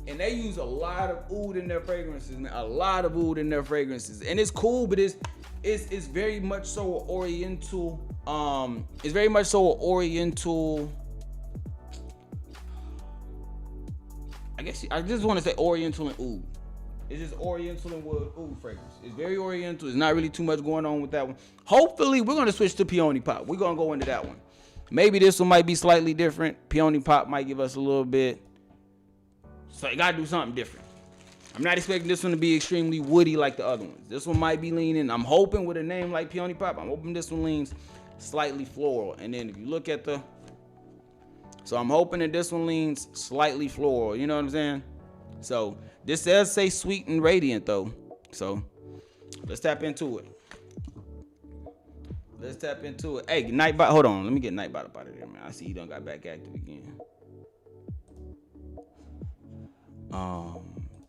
And they use a lot of oud in their fragrances, man. A lot of oud in their fragrances. And it's cool, but it's very much so oriental. It's very much so oriental. I guess I just want to say oriental and oud. It's just oriental and wood oud fragrance. It's very oriental. There's not really too much going on with that one. Hopefully, we're gonna switch to Peony Pop. We're gonna go into that one. Maybe this one might be slightly different. Peony Pop might give us a little bit. So you gotta do something different. I'm not expecting this one to be extremely woody like the other ones. This one might be leaning. I'm hoping with a name like Peony Pop, I'm hoping this one leans slightly floral. And then if you look at so I'm hoping that this one leans slightly floral. You know what I'm saying? So this does say sweet and radiant though. So let's tap into it. Hey, Nightbot, hold on. Let me get Nightbot up out of there, man. I see he done got back active again.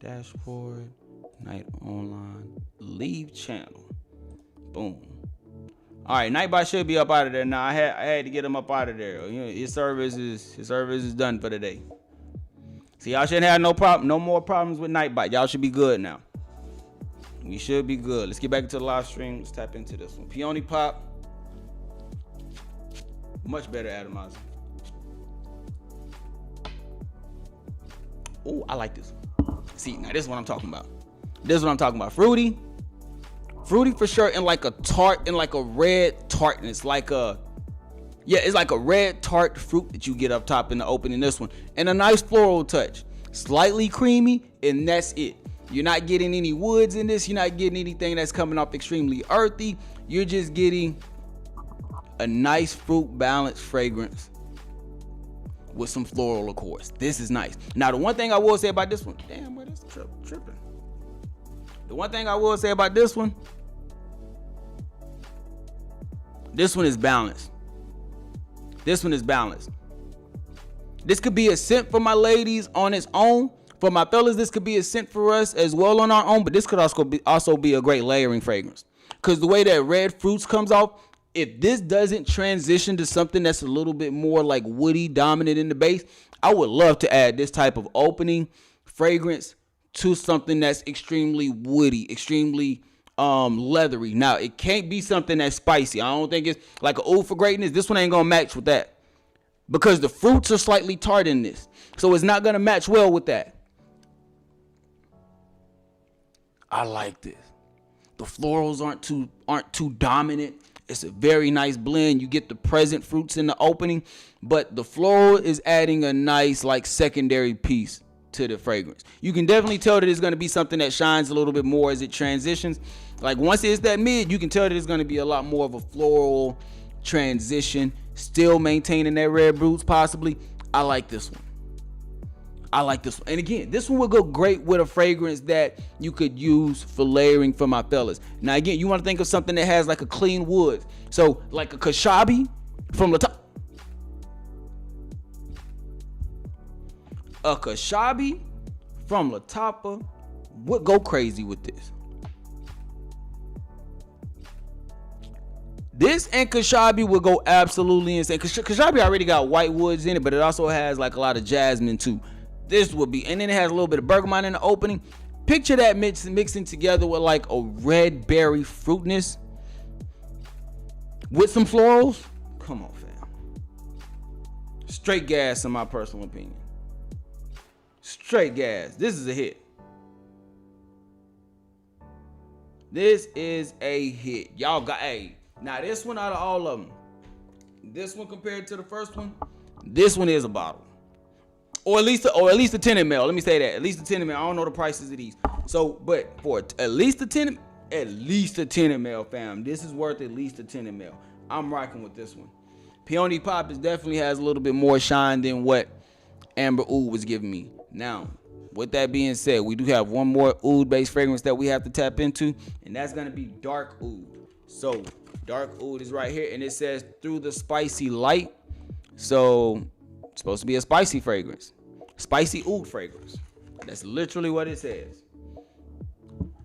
Dashboard, Night Online, leave channel. Boom. All right, Nightbot should be up out of there now. I had to get him up out of there. You know, his service is done for the day. See, y'all shouldn't have no more problems with Nightbot. Y'all should be good now. We should be good. Let's get back into the live stream. Let's tap into this one. Peony Pop. Much better atomizer. Oh, I like this one. See, now this is what I'm talking about. Fruity for sure, and like a tart, and like a red tartness, it's like a red tart fruit that you get up top in the opening this one, and a nice floral touch, slightly creamy, and that's it. You're not getting any woods in this. You're not getting anything that's coming off extremely earthy. You're just getting a nice fruit balanced fragrance with some floral, of course. This is nice. Now, the one thing I will say about this one, damn, boy, that's tripping. The one thing I will say about this one is balanced. This could be a scent for my ladies on its own. For my fellas, this could be a scent for us as well on our own, but this could also be a great layering fragrance. Because the way that red fruits comes off, if this doesn't transition to something that's a little bit more like woody dominant in the base, I would love to add this type of opening fragrance to something that's extremely woody, extremely leathery. Now, it can't be something that's spicy. I don't think it's like an oud for greatness. This one ain't gonna match with that because the fruits are slightly tart in this, so it's not gonna match well with that. I like this. The florals aren't too dominant. It's a very nice blend. You get the present fruits in the opening, but the floral is adding a nice like secondary piece to the fragrance. You can definitely tell that it's going to be something that shines a little bit more as it transitions. Like once it's that mid, you can tell that it's going to be a lot more of a floral transition, still maintaining that red roots possibly. I like this one. And again, this one would go great with a fragrance that you could use for layering for my fellas. Now again, you want to think of something that has like a clean wood. So like a Kashabi from the top. A Kashabi from Latapa would go crazy with this. This and Kashabi would go absolutely insane. Kashabi already got white woods in it, but it also has like a lot of jasmine too. This would be, and then it has a little bit of bergamot in the opening. Picture that mixing together with like a red berry fruitness with some florals. Come on, fam. Straight gas in my personal opinion. Straight gas. This is a hit. This is a hit. Y'all got, now this one out of all of them, this one compared to the first one, this one is a bottle. Or at least a 10 ml. Let me say that. At least a 10 ml. I don't know the prices of these. So, but for at least a 10 ml, fam, this is worth at least a 10 ml. I'm rocking with this one. Peony Pop definitely has a little bit more shine than what Amber Oud was giving me. Now, with that being said, we do have one more oud-based fragrance that we have to tap into, and that's going to be Dark Oud. So, Dark oud is right here, and it says through the spicy light. So it's supposed to be a spicy fragrance, spicy oud fragrance. That's literally what it says.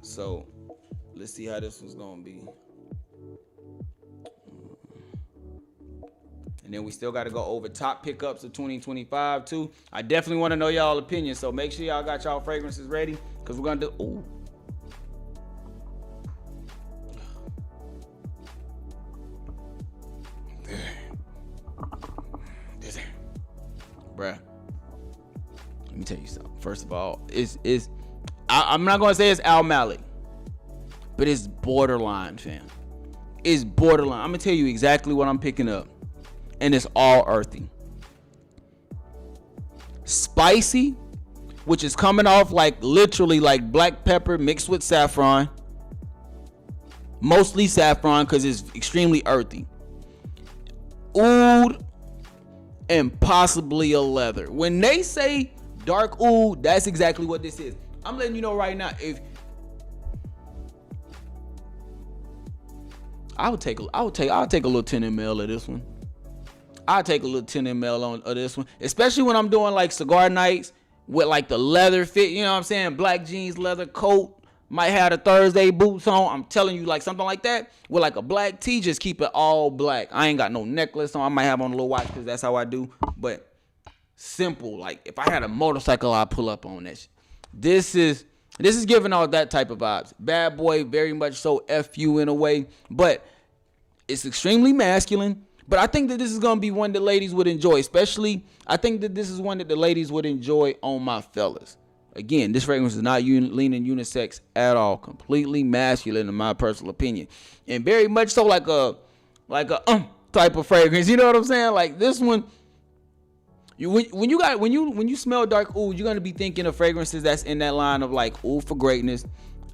So let's see how this one's gonna be. And then we still got to go over top pickups of 2025 too. I definitely want to know y'all opinions, so make sure y'all got y'all fragrances ready, because we're gonna do. Ooh. Bruh, let me tell you something. First of all, I'm not gonna say it's Al Malik, but it's borderline, fam. It's borderline. I'm gonna tell you exactly what I'm picking up, and it's all earthy, spicy, which is coming off like literally like black pepper mixed with saffron, mostly saffron because it's extremely earthy. Oud and possibly a leather. When they say dark oud, that's exactly what this is. I'm letting you know right now. If I'll take a little 10 ml of this one. I'll take a little 10 ml of this one, especially when I'm doing like cigar nights with like the leather fit. You know what I'm saying? Black jeans, leather coat. Might have the Thursday boots on. I'm telling you, like something like that with like a black tee. Just keep it all black. I ain't got no necklace on. I might have on a little watch because that's how I do. But simple. Like if I had a motorcycle, I'd pull up on that shit. This is giving all that type of vibes. Bad boy, very much so. FU in a way, but it's extremely masculine. But I think that this is gonna be one that ladies would enjoy. Especially, I think that this is one that the ladies would enjoy on my fellas. Again, this fragrance is not leaning unisex at all. Completely masculine in my personal opinion, and very much so like a type of fragrance. You know what I'm saying? Like this one, when you smell dark oud, you're gonna be thinking of fragrances that's in that line of like oud for greatness,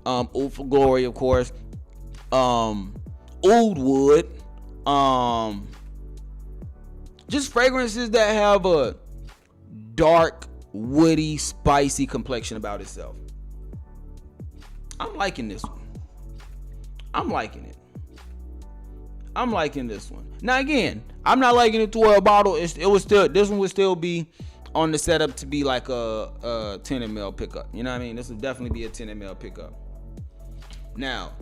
oud for glory, of course, oud wood, just fragrances that have a dark, woody, spicy complexion about itself. I'm liking this one. I'm liking it. I'm liking this one. Now again, I'm not liking it to a bottle. This one would still be on the setup to be like a 10 ml pickup. You know what I mean? This would definitely be a 10 ml pickup. Now,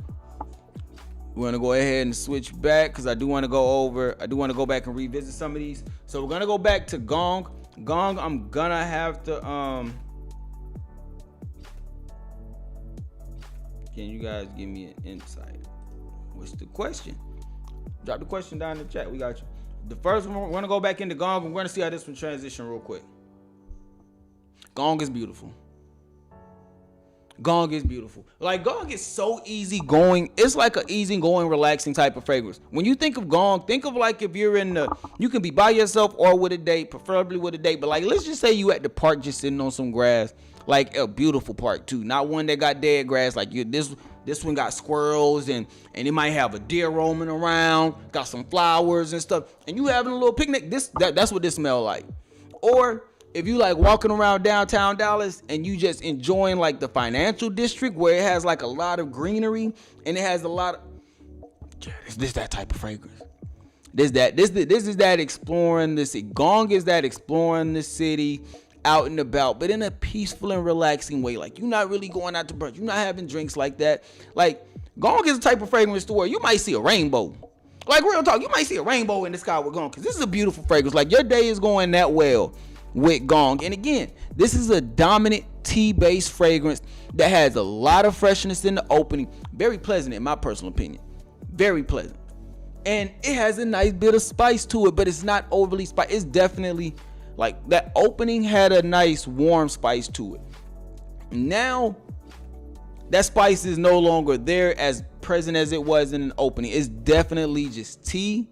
we're gonna go ahead and switch back because I do want to go back and revisit some of these. So we're gonna go back to Gong. I'm gonna have to can you guys give me an insight? What's the question? Drop the question down in the chat. We got you. The first one, we're gonna go back into Gong. We're gonna see how this one transition real quick. Gong is beautiful. Gong is beautiful. Like Gong is so easy going. It's like an easy going, relaxing type of fragrance. When you think of Gong, think of like if you're you can be by yourself or with a date, preferably with a date. But like, let's just say you at the park just sitting on some grass, like a beautiful park too, not one that got dead grass. Like this one got squirrels and it might have a deer roaming around, got some flowers and stuff, and you having a little picnic. That's what this smell like. Or if you like walking around downtown Dallas and you just enjoying like the financial district where it has like a lot of greenery and it has a lot of this that type of fragrance. This is that exploring the city. Gong is that exploring the city out and about, but in a peaceful and relaxing way. Like you're not really going out to brunch. You're not having drinks like that. Like Gong is a type of fragrance to where you might see a rainbow. Like real talk, you might see a rainbow in the sky with Gong because this is a beautiful fragrance. Like your day is going that well with Gong. And again, this is a dominant tea-based fragrance that has a lot of freshness in the opening. Very pleasant in my personal opinion. Very pleasant. And it has a nice bit of spice to it, but it's not overly spicy. It's definitely like that opening had a nice warm spice to it. Now that spice is no longer there as present as it was in an opening. It's definitely just tea.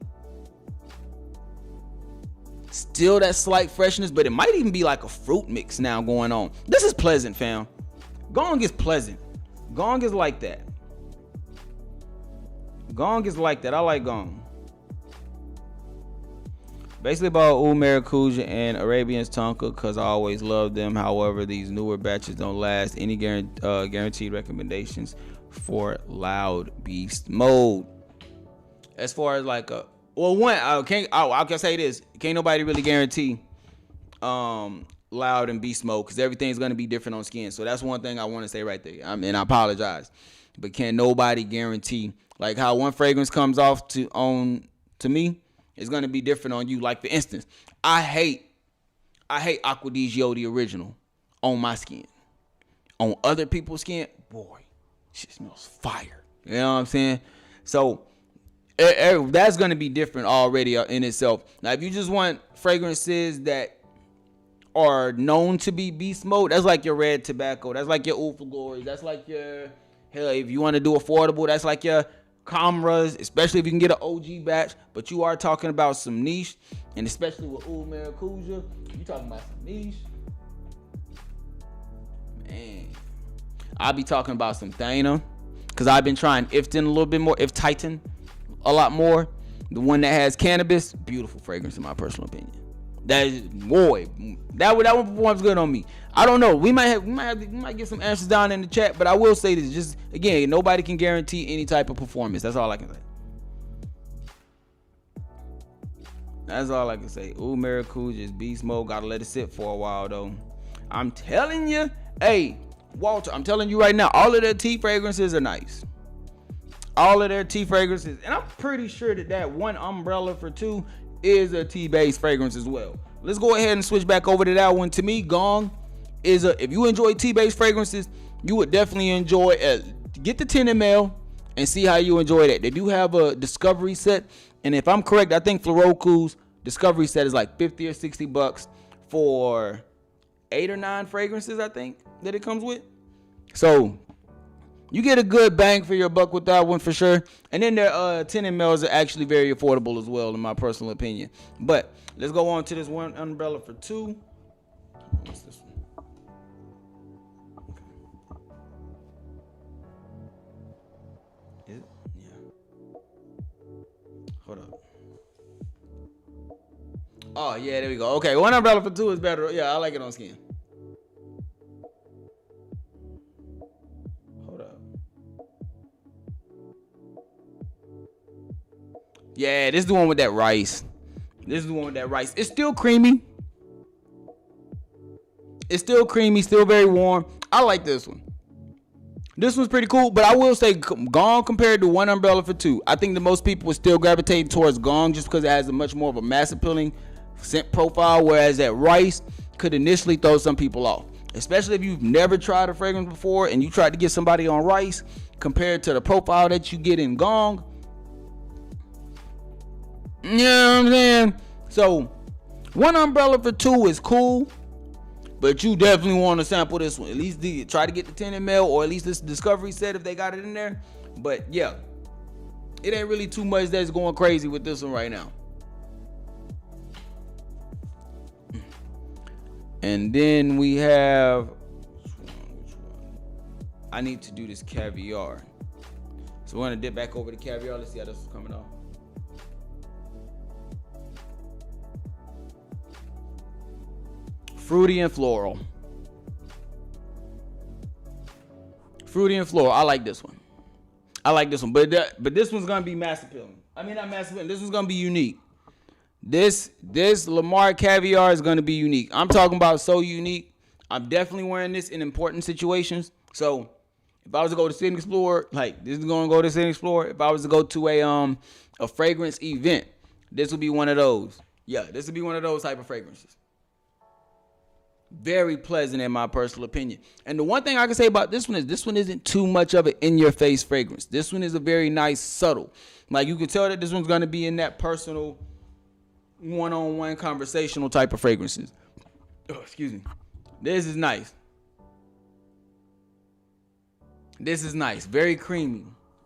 Still that slight freshness, but it might even be like a fruit mix now going on. This is pleasant, fam. Gong is pleasant. Gong is like that. Gong is like that. I like Gong. Basically about Oud Maracuja and Arabian's Tonka because I always love them. However, these newer batches don't last. Any guaranteed recommendations for Loud Beast mode? as far as like a I can say this, can't nobody really guarantee loud and beast mode, because everything's going to be different on skin. So that's one thing I want to say right there. And I apologize, but can nobody guarantee, like how one fragrance comes off to me, it's going to be different on you. Like for instance, I hate Aqua di Gio, the original, on my skin. On other people's skin, boy, shit smells fire. You know what I'm saying? So that's going to be different already in itself. Now, if you just want fragrances that are known to be beast mode, that's like your red tobacco. That's like your Oud for Glory. That's like your, hell, if you want to do affordable, that's like your Camras, especially if you can get an OG batch. But you are talking about some niche, and especially with Oud Maracuja, you talking about some niche. Man, I'll be talking about some Thana, because I've been trying Ifton a little bit more, If Titan a lot more. The one that has cannabis, beautiful fragrance in my personal opinion. That is, boy, that one performs good on me. I don't know. We might get some answers down in the chat, but I will say this: just again, nobody can guarantee any type of performance. That's all I can say. That's all I can say. Oud Maracuja is beast mode. Gotta let it sit for a while though. I'm telling you, hey Walter, I'm telling you right now, all of their tea fragrances are nice. All of their tea fragrances, and I'm pretty sure that one umbrella for two is a tea-based fragrance as well. Let's go ahead and switch back over to that one. To me, Gong is if you enjoy tea-based fragrances, you would definitely enjoy get the 10 ml and see how you enjoy that. They do have a discovery set, and if I'm correct, I think Floraiku's discovery set is like $50 or $60 for 8 or 9 fragrances, I think, that it comes with. So you get a good bang for your buck with that one for sure. And then their 10 mLs are actually very affordable as well, in my personal opinion. But let's go on to this one umbrella for two. What's this one? Okay. Is it? Yeah. Hold up. Oh, yeah, there we go. Okay, one umbrella for two is better. Yeah, I like it on skin. Yeah, this is the one with that rice. It's still creamy. Still very warm. I like this one. This one's pretty cool, but I will say Gong compared to one umbrella for two, I think the most people would still gravitate towards Gong just because it has a much more of a mass appealing scent profile, whereas that rice could initially throw some people off. Especially if you've never tried a fragrance before and you tried to get somebody on rice compared to the profile that you get in Gong. You know what I'm saying? So, one umbrella for two is cool, but you definitely want to sample this one. At least try to get the 10 ml or at least this discovery set if they got it in there. But yeah, it ain't really too much that's going crazy with this one right now. And then we have, which one? I need to do this caviar. So we're going to dip back over to caviar. Let's see how this is coming off. Fruity and floral. I like this one. But this one's gonna be mass appealing. I mean, not mass appealing. This one's gonna be unique. This Lamar Caviar is gonna be unique. I'm talking about so unique. I'm definitely wearing this in important situations. So if I was to go to Scent Explorer, like this is gonna go to Scent Explorer. If I was to go to a fragrance event, this would be one of those. Yeah, this would be one of those type of fragrances. Very pleasant in my personal opinion. And the one thing I can say about this one is this one isn't too much of an in-your-face fragrance. This one is a very nice, subtle. Like you can tell that this one's going to be in that personal, one-on-one conversational type of fragrances. Oh, excuse me. This is nice. Very creamy.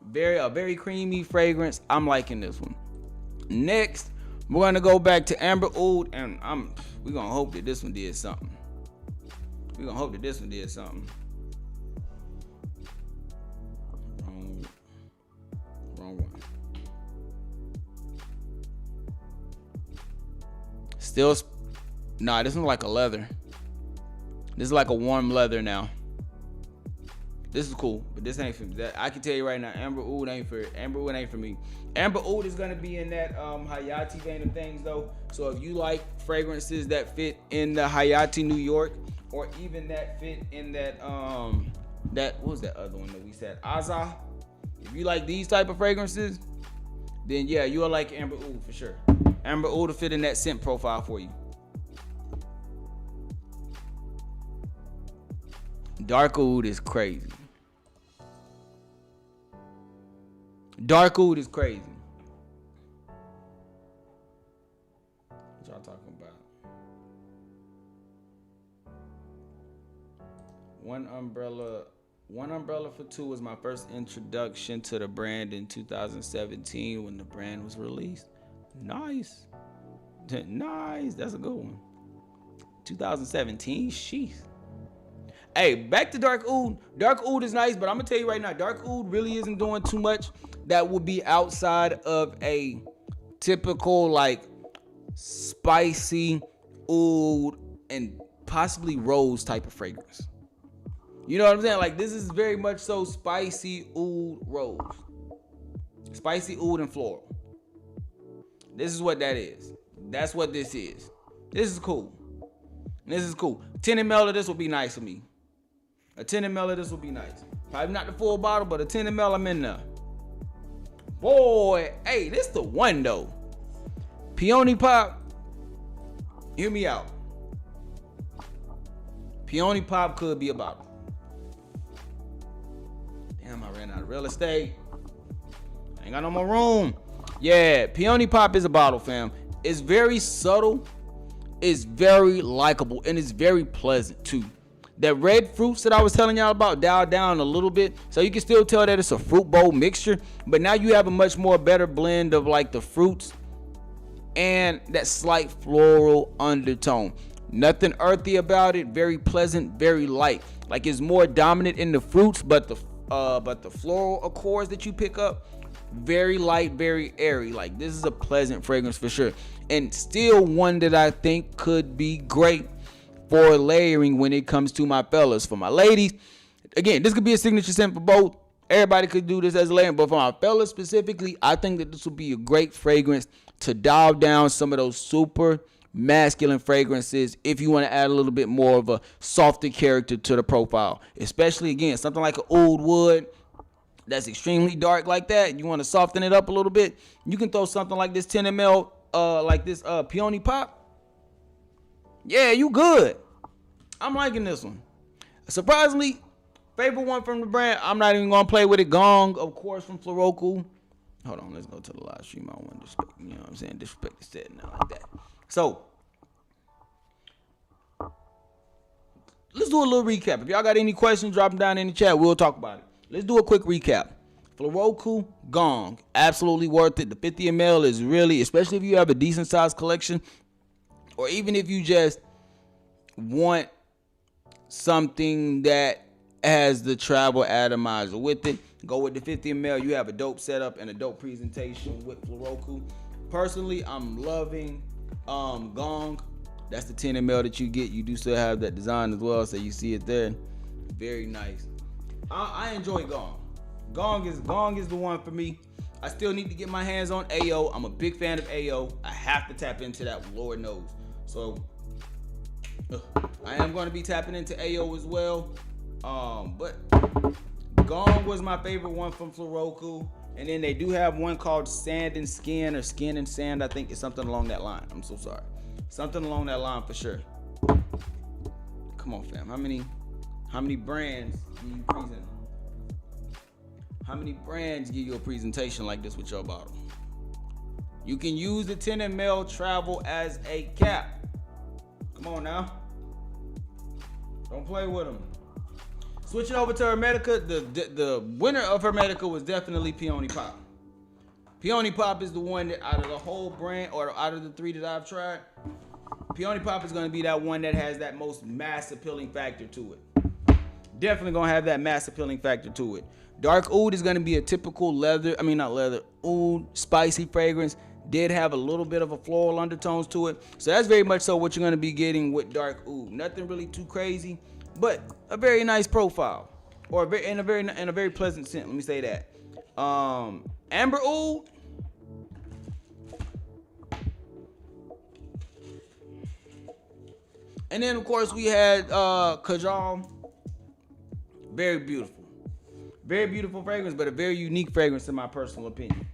Very creamy fragrance. I'm liking this one. Next, we're going to go back to Amber Oud, and we're going to hope that this one did something. Wrong one. Still, nah, this one's like a leather. This is like a warm leather now. This is cool, but this ain't for me. I can tell you right now, Amber Oud ain't for me. Amber Oud is gonna be in that Hayati vein of things though. So if you like fragrances that fit in the Hayati New York, or even that fit in that what was that other one that we said, Azah. If you like these type of fragrances, then yeah, you'll like Amber Oud for sure. Amber Oud will fit in that scent profile for you. Dark Oud is crazy. Dark Oud is crazy. What y'all talking about? One Umbrella for Two was my first introduction to the brand in 2017 when the brand was released. Nice. Nice. That's a good one. 2017? Sheesh. Hey, back to Dark Oud. Dark Oud is nice, but I'm going to tell you right now, Dark Oud really isn't doing too much that would be outside of a typical, like, spicy oud and possibly rose type of fragrance. You know what I'm saying? Like, this is very much so spicy oud rose. Spicy oud and floral. This is what that is. That's what this is. This is cool. This is cool. 10 ml of this will be nice for me. A 10 ml of this will be nice. Probably not the full bottle, but a 10 ml I'm in there. Boy, hey, this the one though. Peony Pop, hear me out. Peony Pop could be a bottle. Damn, I ran out of real estate. I ain't got no more room. Yeah, Peony Pop is a bottle, fam. It's very subtle. It's very likable, and it's very pleasant too. That red fruits that I was telling y'all about dialed down a little bit, so you can still tell that it's a fruit bowl mixture, but now you have a much more better blend of like the fruits and that slight floral undertone. Nothing earthy about it. Very pleasant, very light. Like it's more dominant in the fruits, but the floral accords that you pick up, very light, very airy. Like this is a pleasant fragrance for sure, and still one that I think could be great for layering when it comes to my fellas. For my ladies, again, this could be a signature scent for both. Everybody could do this as a layering, but for my fellas specifically, I think that this would be a great fragrance to dial down some of those super masculine fragrances if you want to add a little bit more of a softer character to the profile. Especially, again, something like an oud wood that's extremely dark like that. You want to soften it up a little bit. You can throw something like this 10 ml, like this Peony Pop. Yeah, you good. I'm liking this one. Surprisingly, favorite one from the brand. I'm not even gonna play with it. Gong, of course, from Floraiku. Hold on, let's go to the live stream. I don't want to disrespect, you know what I'm saying? Disrespect the set, not like that. So, let's do a little recap. If y'all got any questions, drop them down in the chat. We'll talk about it. Let's do a quick recap. Floraiku Gong, absolutely worth it. The 50 ml is really, especially if you have a decent sized collection, or even if you just want something that has the travel atomizer with it, go with the 50 ml. You have a dope setup and a dope presentation with Floraiku. Personally, I'm loving Gong. That's the 10 ml that you get. You do still have that design as well, so you see it there. Very nice. I enjoy Gong. Gong is the one for me. I still need to get my hands on AO. I'm a big fan of AO. I have to tap into that, Lord knows. So I am going to be tapping into AO as well. But Gong was my favorite one from Floraiku. And then they do have one called Sand and Skin, or Skin and Sand. I think it's something along that line. I'm so sorry. Something along that line for sure. Come on, fam. How many brands do you present? How many brands give you a presentation like this with your bottle? You can use the 10 ml travel as a cap. Come on now. Don't play with them. Switching over to Hermetica, the winner of Hermetica was definitely Peony Pop. Peony Pop is the one that out of the whole brand, or out of the three that I've tried, Peony Pop is going to be that one that has that most mass appealing factor to it. Definitely going to have that mass appealing factor to it. Dark Oud is going to be a typical oud, spicy fragrance. Did have a little bit of a floral undertones to it. So that's very much so what you're going to be getting with Dark Oud. Nothing really too crazy, but a very nice profile. or in a very pleasant scent. Let me say that. Amber Oud. And then of course we had Kajal. Very beautiful. Very beautiful fragrance, but a very unique fragrance in my personal opinion.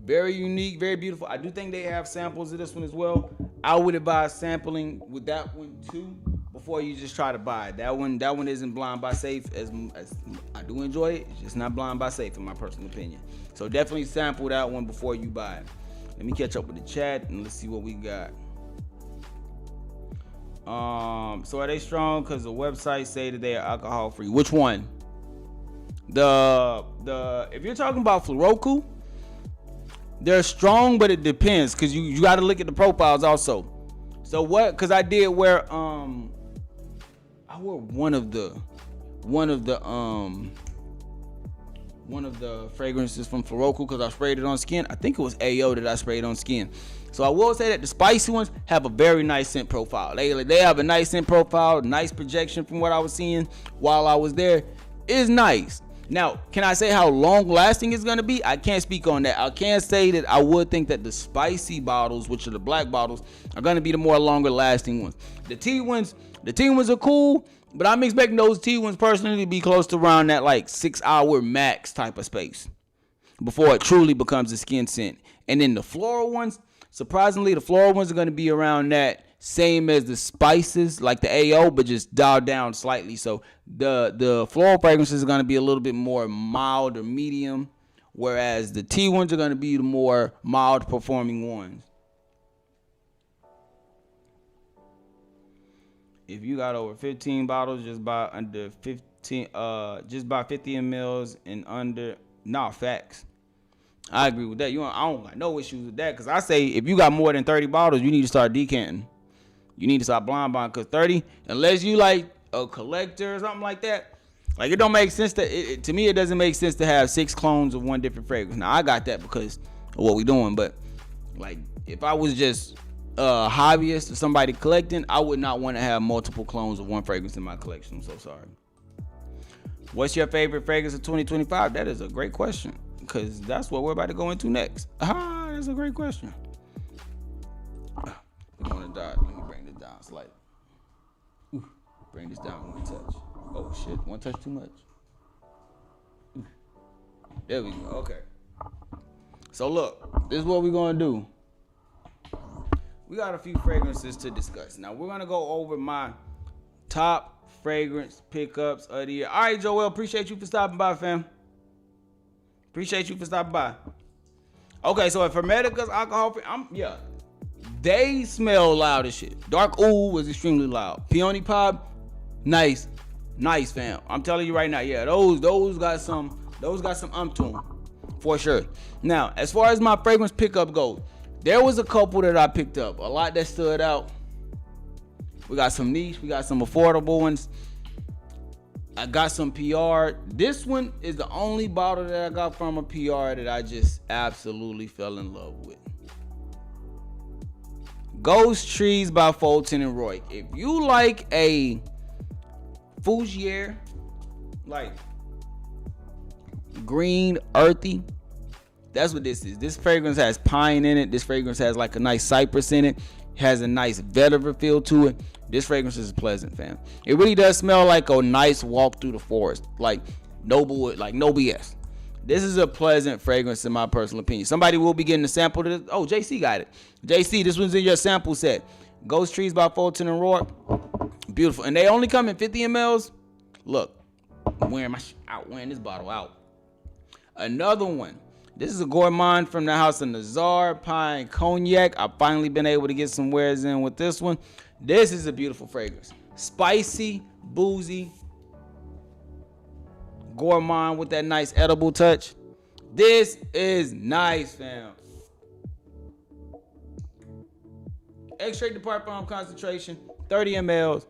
Very unique, very beautiful. I do think they have samples of this one as well. I would advise sampling with that one too before you just try to buy it. That one isn't blind buy safe as I do enjoy it. It's just not blind buy safe in my personal opinion. So definitely sample that one before you buy it. Let me catch up with the chat and let's see what we got. So are they strong? Because the website say that they are alcohol free. Which one? The if you're talking about Floraiku, they're strong, but it depends because you got to look at the profiles also. So what? Because I did wear I wore one of the fragrances from Floraiku because I sprayed it on skin. I think it was AO that I sprayed on skin. So I will say that the spicy ones have a very nice scent profile. They have a nice scent profile, nice projection from what I was seeing while I was there. It's nice. Now, can I say how long lasting it's going to be? I can't speak on that. I can say that I would think that the spicy bottles, which are the black bottles, are going to be the more longer lasting ones. The tea ones are cool, but I'm expecting those tea ones personally to be close to around that like 6 hour max type of space before it truly becomes a skin scent. And then the floral ones, surprisingly, the floral ones are going to be around that same as the spices, like the AO, but just dialed down slightly. So the floral fragrances are going to be a little bit more mild or medium, whereas the tea ones are going to be the more mild performing ones. If you got over 15 bottles, just buy under 15. Just buy 50 mLs and under. Nah, facts. I agree with that. I don't got no issues with that because I say if you got more than 30 bottles, you need to start decanting. You need to start blind buying because 30, unless you like a collector or something like that, like it don't make sense to me. It doesn't make sense to have 6 clones of one different fragrance. Now I got that because of what we doing, but like if I was just a hobbyist or somebody collecting, I would not want to have multiple clones of one fragrance in my collection. I'm so sorry. What's your favorite fragrance of 2025? That is a great question because that's what we're about to go into next. That's a great question. We're gonna die. Let me bring this down slightly. Ooh, bring this down one touch. Oh shit, one touch too much. Ooh. There we go. Okay. So look, this is what we're gonna do. We got a few fragrances to discuss. Now we're gonna go over my top fragrance pickups of the year. All right, Joel, appreciate you for stopping by, fam. Appreciate you for stopping by. Okay, so if Hermetica's alcohol free, they smell loud as shit. Dark Oud was extremely loud. Peony Pop, nice, fam. I'm telling you right now, yeah, those got some umph to them, for sure. Now, as far as my fragrance pickup goes, there was a couple that I picked up. A lot that stood out. We got some niche. We got some affordable ones. I got some PR. This one is the only bottle that I got from a PR that I just absolutely fell in love with. Ghost Trees by Fulton and Roy. If you like a Fougere, like green, earthy, that's what this is. This fragrance has pine in it. This fragrance has like a nice cypress in it. It has a nice vetiver feel to it. This fragrance is pleasant, fam. It really does smell like a nice walk through the forest. Like no BS. This is a pleasant fragrance in my personal opinion. Somebody will be getting a sample of this. Oh, JC got it. JC, this one's in your sample set. Ghost Trees by Fulton and Roy. Beautiful. And they only come in 50 mLs. Look, I'm wearing this bottle out. Another one. This is a gourmand from the house of Nazar, Pine Cognac. I've finally been able to get some wears in with this one. This is a beautiful fragrance. Spicy, boozy, gourmand with that nice edible touch. This is nice, fam. Extrait de parfum concentration, 30 mLs.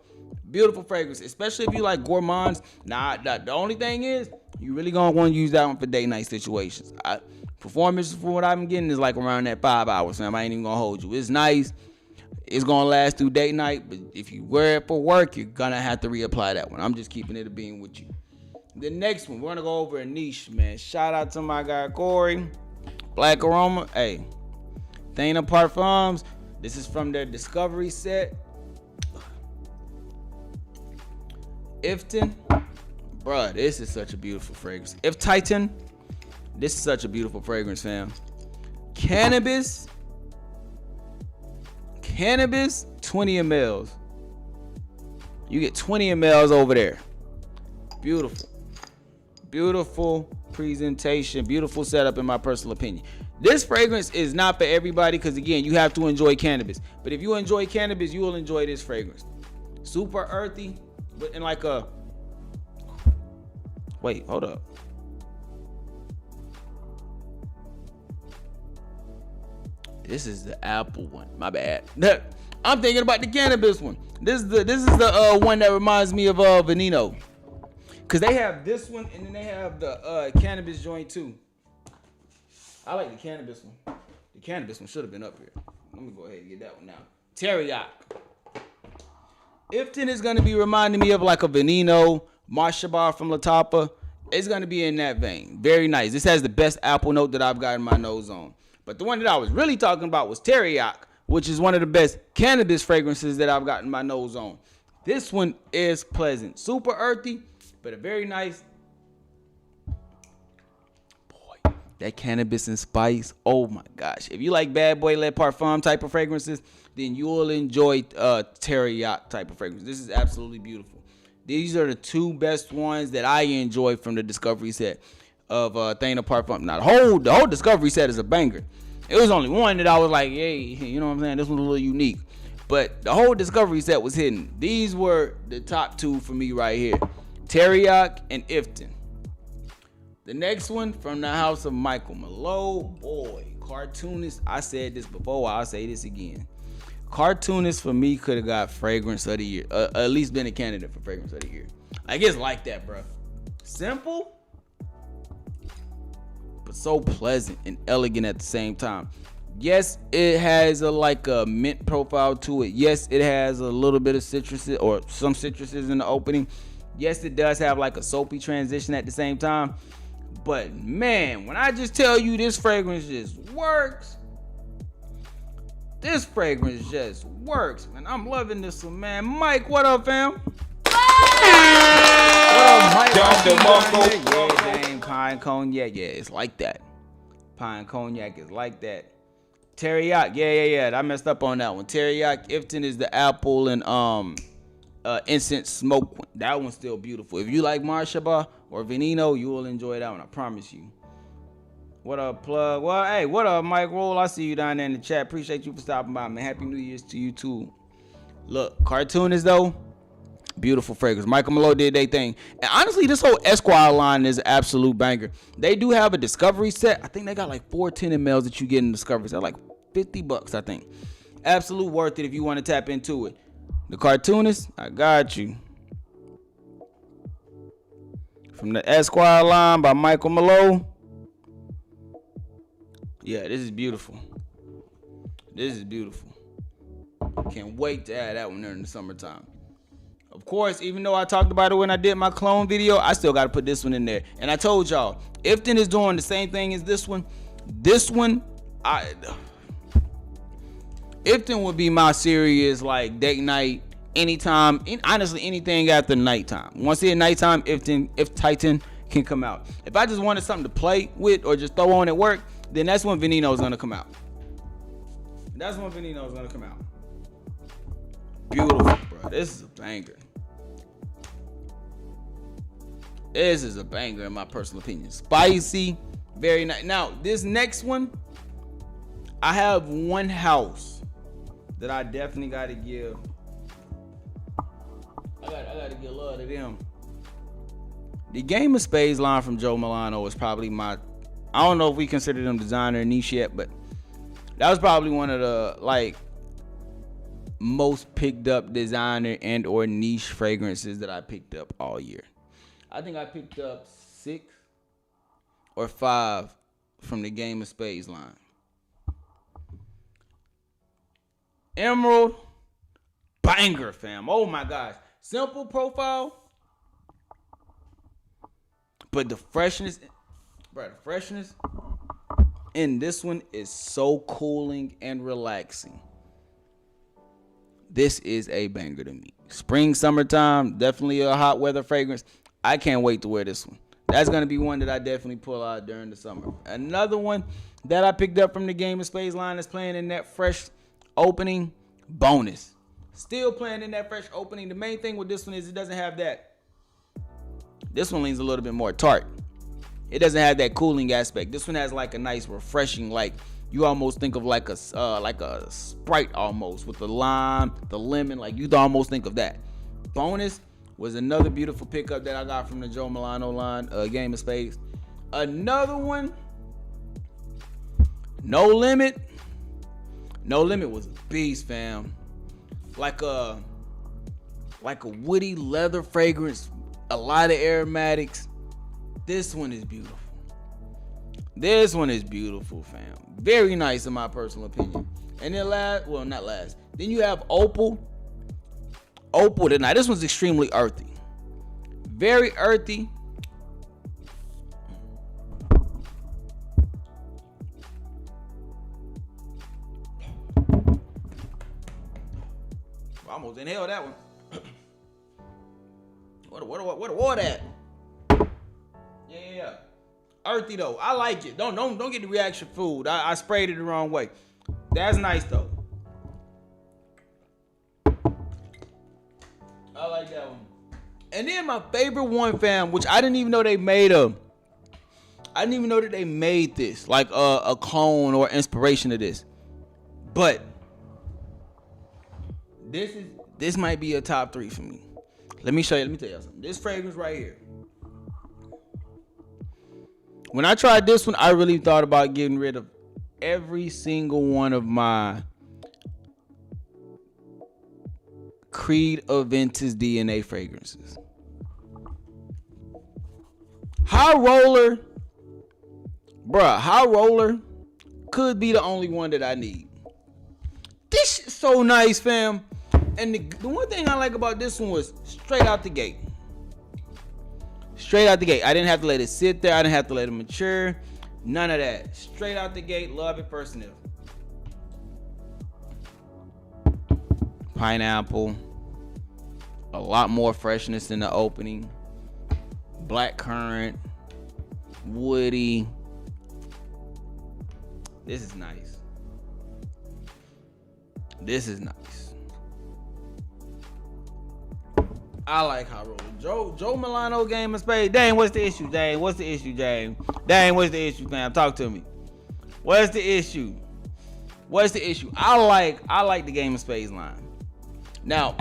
Beautiful fragrance, especially if you like gourmands. Nah, the only thing is, you really gonna want to use that one for date night situations. Performance for what I'm getting is like around that 5 hours, fam. I ain't even gonna hold you. It's nice. It's gonna last through date night, but if you wear it for work, you're gonna have to reapply that one. I'm just keeping it a bean with you. The next one, we're gonna go over a niche, man. Shout out to my guy Corey, Black Aroma. Hey, Thana Parfums. This is from their Discovery set. Ifton, bruh, this is such a beautiful fragrance. If Titan, this is such a beautiful fragrance, fam. Cannabis, 20 mLs. You get 20 mLs over there. Beautiful. Beautiful presentation, beautiful setup in my personal opinion. This fragrance is not for everybody because, again, you have to enjoy cannabis. But if you enjoy cannabis, you will enjoy this fragrance. Super earthy, but in like a... Wait, hold up. This is the apple one. My bad. I'm thinking about the cannabis one. This is the one that reminds me of Veneno. Cause they have this one and then they have the cannabis joint too. I like the cannabis one. The cannabis one should have been up here. Let me go ahead and get that one now. Teriyaki. Ifton is gonna be reminding me of like a Veneno, Marshaba from La Tapa. It's gonna be in that vein. Very nice. This has the best apple note that I've gotten my nose on. But the one that I was really talking about was Teriyaki, which is one of the best cannabis fragrances that I've gotten my nose on. This one is pleasant. Super earthy, but a very nice. Boy, that cannabis and spice. Oh my gosh. If you like Bad Boy Le Parfum type of fragrances, then you will enjoy Teriyaki type of fragrance. This is absolutely beautiful. These are the two best ones that I enjoy from the Discovery set of Thana Parfum. Now, the whole Discovery set is a banger. It was only one that I was like, hey, you know what I'm saying? This one's a little unique. But the whole Discovery set was hidden. These were the top two for me right here. Teriyaki and Ifton. The next one from the house of Michael Malo. Boy, cartoonist. I said this before. I'll say this again. Cartoonist for me could have got fragrance of the year. At least been a candidate for fragrance of the year. I guess like that, bro. Simple, but so pleasant and elegant at the same time. Yes, it has a mint profile to it. Yes, it has a little bit of citruses or some citruses in the opening. Yes, it does have like a soapy transition at the same time. But man, when I just tell you this fragrance just works. This fragrance just works, man. I'm loving this one, man. Mike, what up, fam? What up, Mike? Yeah, dang, pine cognac. Yeah, it's like that. Pine cognac is like that. Teriyaki. Yeah. I messed up on that one. Teriyaki. Ifton is the apple and incense smoke one. That one's still beautiful. If you like Marshaba or Veneno, you will enjoy that one. I promise you. What up, plug? Well, hey, what up, Mike Roll? I see you down there in the chat. Appreciate you for stopping by, man. Happy New Year's to you, too. Look, cartoonist, though, beautiful fragrance. Michael Malo did their thing. And honestly, this whole Esquire line is an absolute banger. They do have a Discovery set. I think they got like 4 10 mLs that you get in Discovery set. Like $50, I think. Absolute worth it if you want to tap into it. The cartoonist, I got you. From the Esquire line by Michael Malo. Yeah, this is beautiful. This is beautiful. Can't wait to add that one there in the summertime. Of course, even though I talked about it when I did my clone video, I still got to put this one in there. And I told y'all, Ifton is doing the same thing as this one. This one, Ifton would be my serious like date night, anytime, honestly anything after nighttime. Once it's nighttime, if Titan can come out. If I just wanted something to play with or just throw on at work, then that's when Veneno is gonna come out. Beautiful, bro. This is a banger. This is a banger in my personal opinion. Spicy, very nice. Now, this next one, I have one house that I definitely gotta give. I gotta give love to them. The Game of Spades line from Joe Milano is probably my, I don't know if we consider them designer or niche yet, but that was probably one of the like most picked up designer and or niche fragrances that I picked up all year. I think I picked up 6 or 5 from the Game of Spades line. Emerald. Banger, fam. Oh my gosh. Simple profile. But the freshness, bro, the freshness in this one is so cooling and relaxing. This is a banger to me. Spring, summertime, definitely a hot weather fragrance. I can't wait to wear this one. That's going to be one that I definitely pull out during the summer. Another one that I picked up from the Game of Spades line that's playing in that fresh opening, Bonus. Still playing in that fresh opening. The main thing with this one is it doesn't have that. This one leans a little bit more tart. It doesn't have that cooling aspect. This one has like a nice refreshing, like you almost think of like a Sprite almost with the lime, the lemon. Like you almost think of that. Bonus was another beautiful pickup that I got from the Joe Milano line, Game of Spades. Another one, No Limit. No Limit was a beast, fam. Like a woody leather fragrance, a lot of aromatics. This one is beautiful. This one is beautiful, fam. Very nice in my personal opinion. And then then you have Opal. Opal tonight. This one's extremely earthy. Very earthy. I almost inhaled that one. What a water at? Yeah. Earthy though. I like it. Don't get the reaction food. I sprayed it the wrong way. That's nice though. I like that one. And then my favorite one, fam, which I didn't even know they made I didn't even know that they made this, like a clone or inspiration of this. But this might be a top 3 for me. Let me tell you something. This fragrance right here. When I tried this one, I really thought about getting rid of every single one of my Creed Aventus DNA fragrances. High Roller could be the only one that I need. This shit's so nice, fam. And the one thing I like about this one was straight out the gate. Straight out the gate. I didn't have to let it sit there. I didn't have to let it mature. None of that. Straight out the gate. Love it personally. Pineapple. A lot more freshness in the opening. Black currant. Woody. This is nice. This is nice. I like High Roller. Joe Milano Game of Spades. Dang, what's the issue, Dang? What's the issue, James? Dang, what's the issue, fam? Talk to me. What's the issue? What's the issue? I like the Game of Spades line. Now,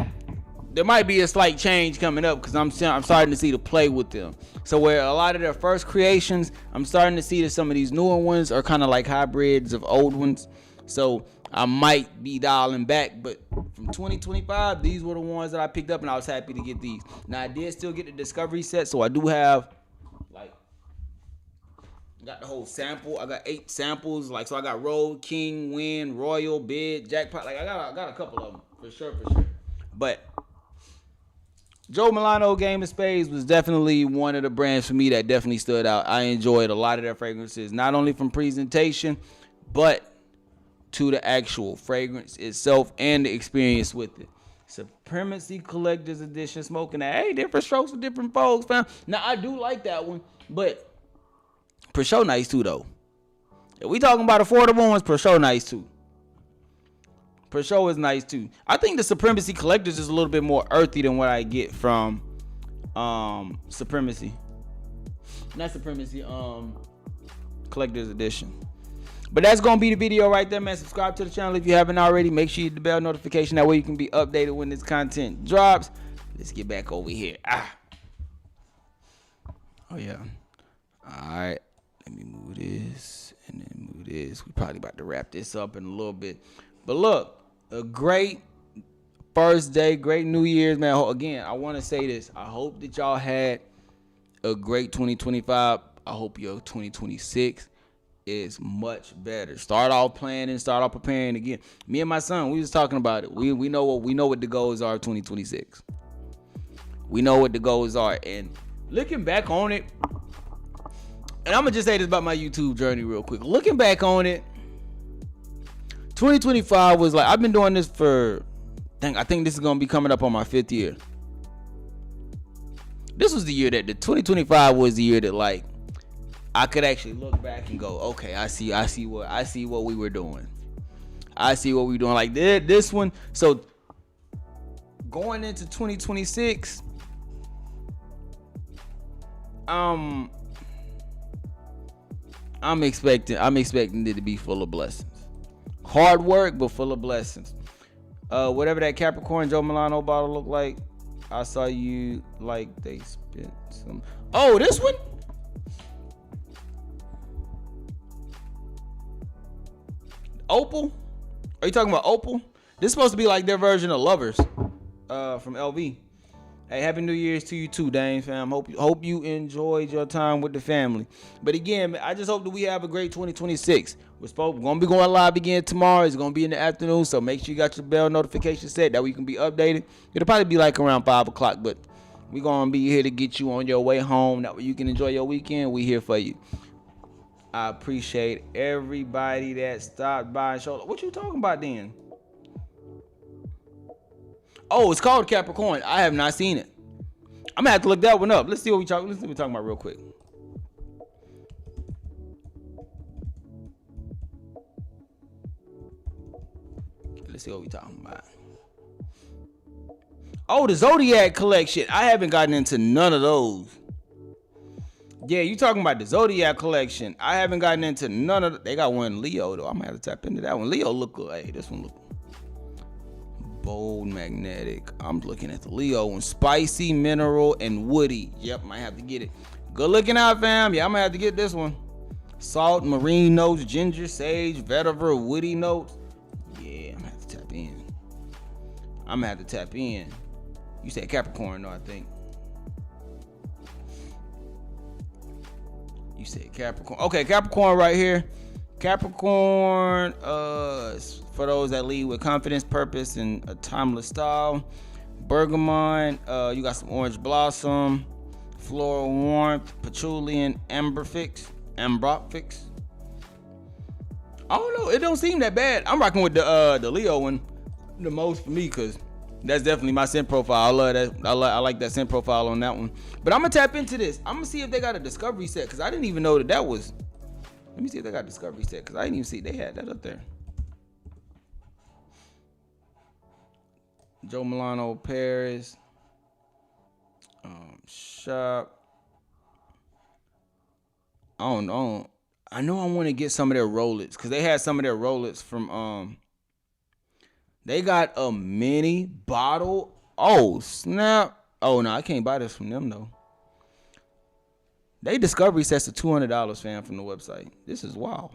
there might be a slight change coming up because I'm starting to see the play with them. So where a lot of their first creations, I'm starting to see that some of these newer ones are kind of like hybrids of old ones. So I might be dialing back, but from 2025, these were the ones that I picked up, and I was happy to get these. Now I did still get the Discovery set, so I do have got the whole sample. I got 8 samples, so I got Road, King, Win, Royal, Bid, Jackpot. I got a couple of them for sure. But Joe Milano Game of Spades was definitely one of the brands for me that definitely stood out. I enjoyed a lot of their fragrances, not only from presentation, but to the actual fragrance itself and the experience with it. Supremacy Collector's Edition, smoking that. Hey, different strokes for different folks, fam. Now, I do like that one, but for sure nice too, though. If we talking about affordable ones, for sure nice too. For sure is nice too. I think the Supremacy Collector's is a little bit more earthy than what I get from Supremacy. Not Supremacy, Collector's Edition. But that's going to be the video right there, man. Subscribe to the channel if you haven't already. Make sure you hit the bell notification. That way you can be updated when this content drops. Let's get back over here. Oh, yeah. All right. Let me move this and then move this. We're probably about to wrap this up in a little bit. But look, a great first day. Great New Year's, man. Again, I want to say this. I hope that y'all had a great 2025. I hope your 2026 is much better. Start off planning, start off preparing again. Me and my son, we was talking about it. We know what the goals are of 2026. We know what the goals are. And looking back on it, and I'm gonna just say this about my YouTube journey real quick. Looking back on it, 2025 was like, I've been doing this for, I think this is gonna be coming up on my 5th year. This was the year that the 2025 was the year that like I could actually look back and go, okay, I see what we were doing. I see what we were doing. Like this one. So going into 2026, I'm expecting it to be full of blessings. Hard work, but full of blessings. Whatever that Capricorn Joe Milano bottle looked like, I saw you like they spent some. Oh, this one? Opal? Are you talking about Opal? This is supposed to be like their version of Lovers from LV. Hey, Happy New Year's to you too, Dane fam. Hope you enjoyed your time with the family. But again, I just hope that we have a great 2026. We're going to be going live again tomorrow. It's going to be in the afternoon, so make sure you got your bell notification set. That way you can be updated. It'll probably be like around 5 o'clock, but we're going to be here to get you on your way home. That way you can enjoy your weekend. We're here for you. I appreciate everybody that stopped by and showed. What you talking about then? Oh, it's called Capricorn. I have not seen it. I'm gonna have to look that one up. Let's see what we're talking about real quick. Let's see what we're talking about. Oh, the Zodiac collection. I haven't gotten into none of those. Yeah, you talking about the Zodiac collection. I haven't gotten into none of. They got one Leo though. I'm gonna have to tap into that one. Leo look good. Hey, this one look bold, magnetic. I'm looking at the Leo one. Spicy, mineral, and woody. Yep, might have to get it. Good looking out, fam. Yeah, I'm gonna have to get this one. Salt, marine notes, ginger, sage, vetiver, woody notes. Yeah, I'm gonna have to tap in. You said Capricorn, though, I think. You said Capricorn. Okay, Capricorn right here. Capricorn, for those that lead with confidence, purpose, and a timeless style. Bergamot, you got some orange blossom, floral warmth, patchouli, and amberfix. I don't know. It don't seem that bad. I'm rocking with the Leo one the most for me because that's definitely my scent profile. I love that. I like that scent profile on that one. But I'm gonna tap into this. I'm gonna see if they got a discovery set because I didn't even know that was. Let me see if they got a discovery set because I didn't even see they had that up there. Joe Milano Paris. Shop. I don't know. I know I want to get some of their Rolex because they had some of their Rolex from they got a mini bottle. Oh snap. Oh no, I can't buy this from them though. They discovery sets of $200, fam, from the website. This is wild.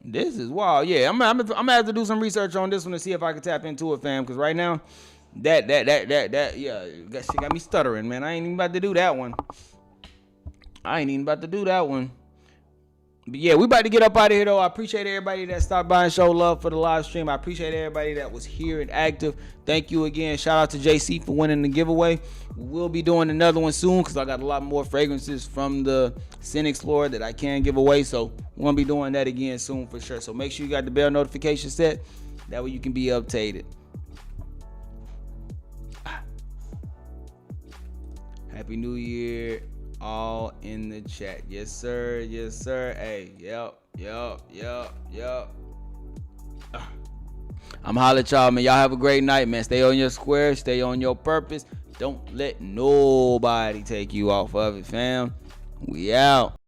Yeah, I'm gonna have to do some research on this one to see if I can tap into it, fam. Because right now, that shit got me stuttering, man. I ain't even about to do that one. But yeah, we about to get up out of here though. I appreciate everybody that stopped by and showed love for the live stream. I appreciate everybody that was here and active. Thank you again. Shout out to JC for winning the giveaway. We'll be doing another one soon because I got a lot more fragrances from the Scent Explorer that I can give away. So we're gonna be doing that again soon for sure. So make sure you got the bell notification set. That way you can be updated. Happy New Year. All in the chat. Yes, sir. Hey, yep. I'm holla at y'all, man. Y'all have a great night, man. Stay on your square. Stay on your purpose. Don't let nobody take you off of it, fam. We out.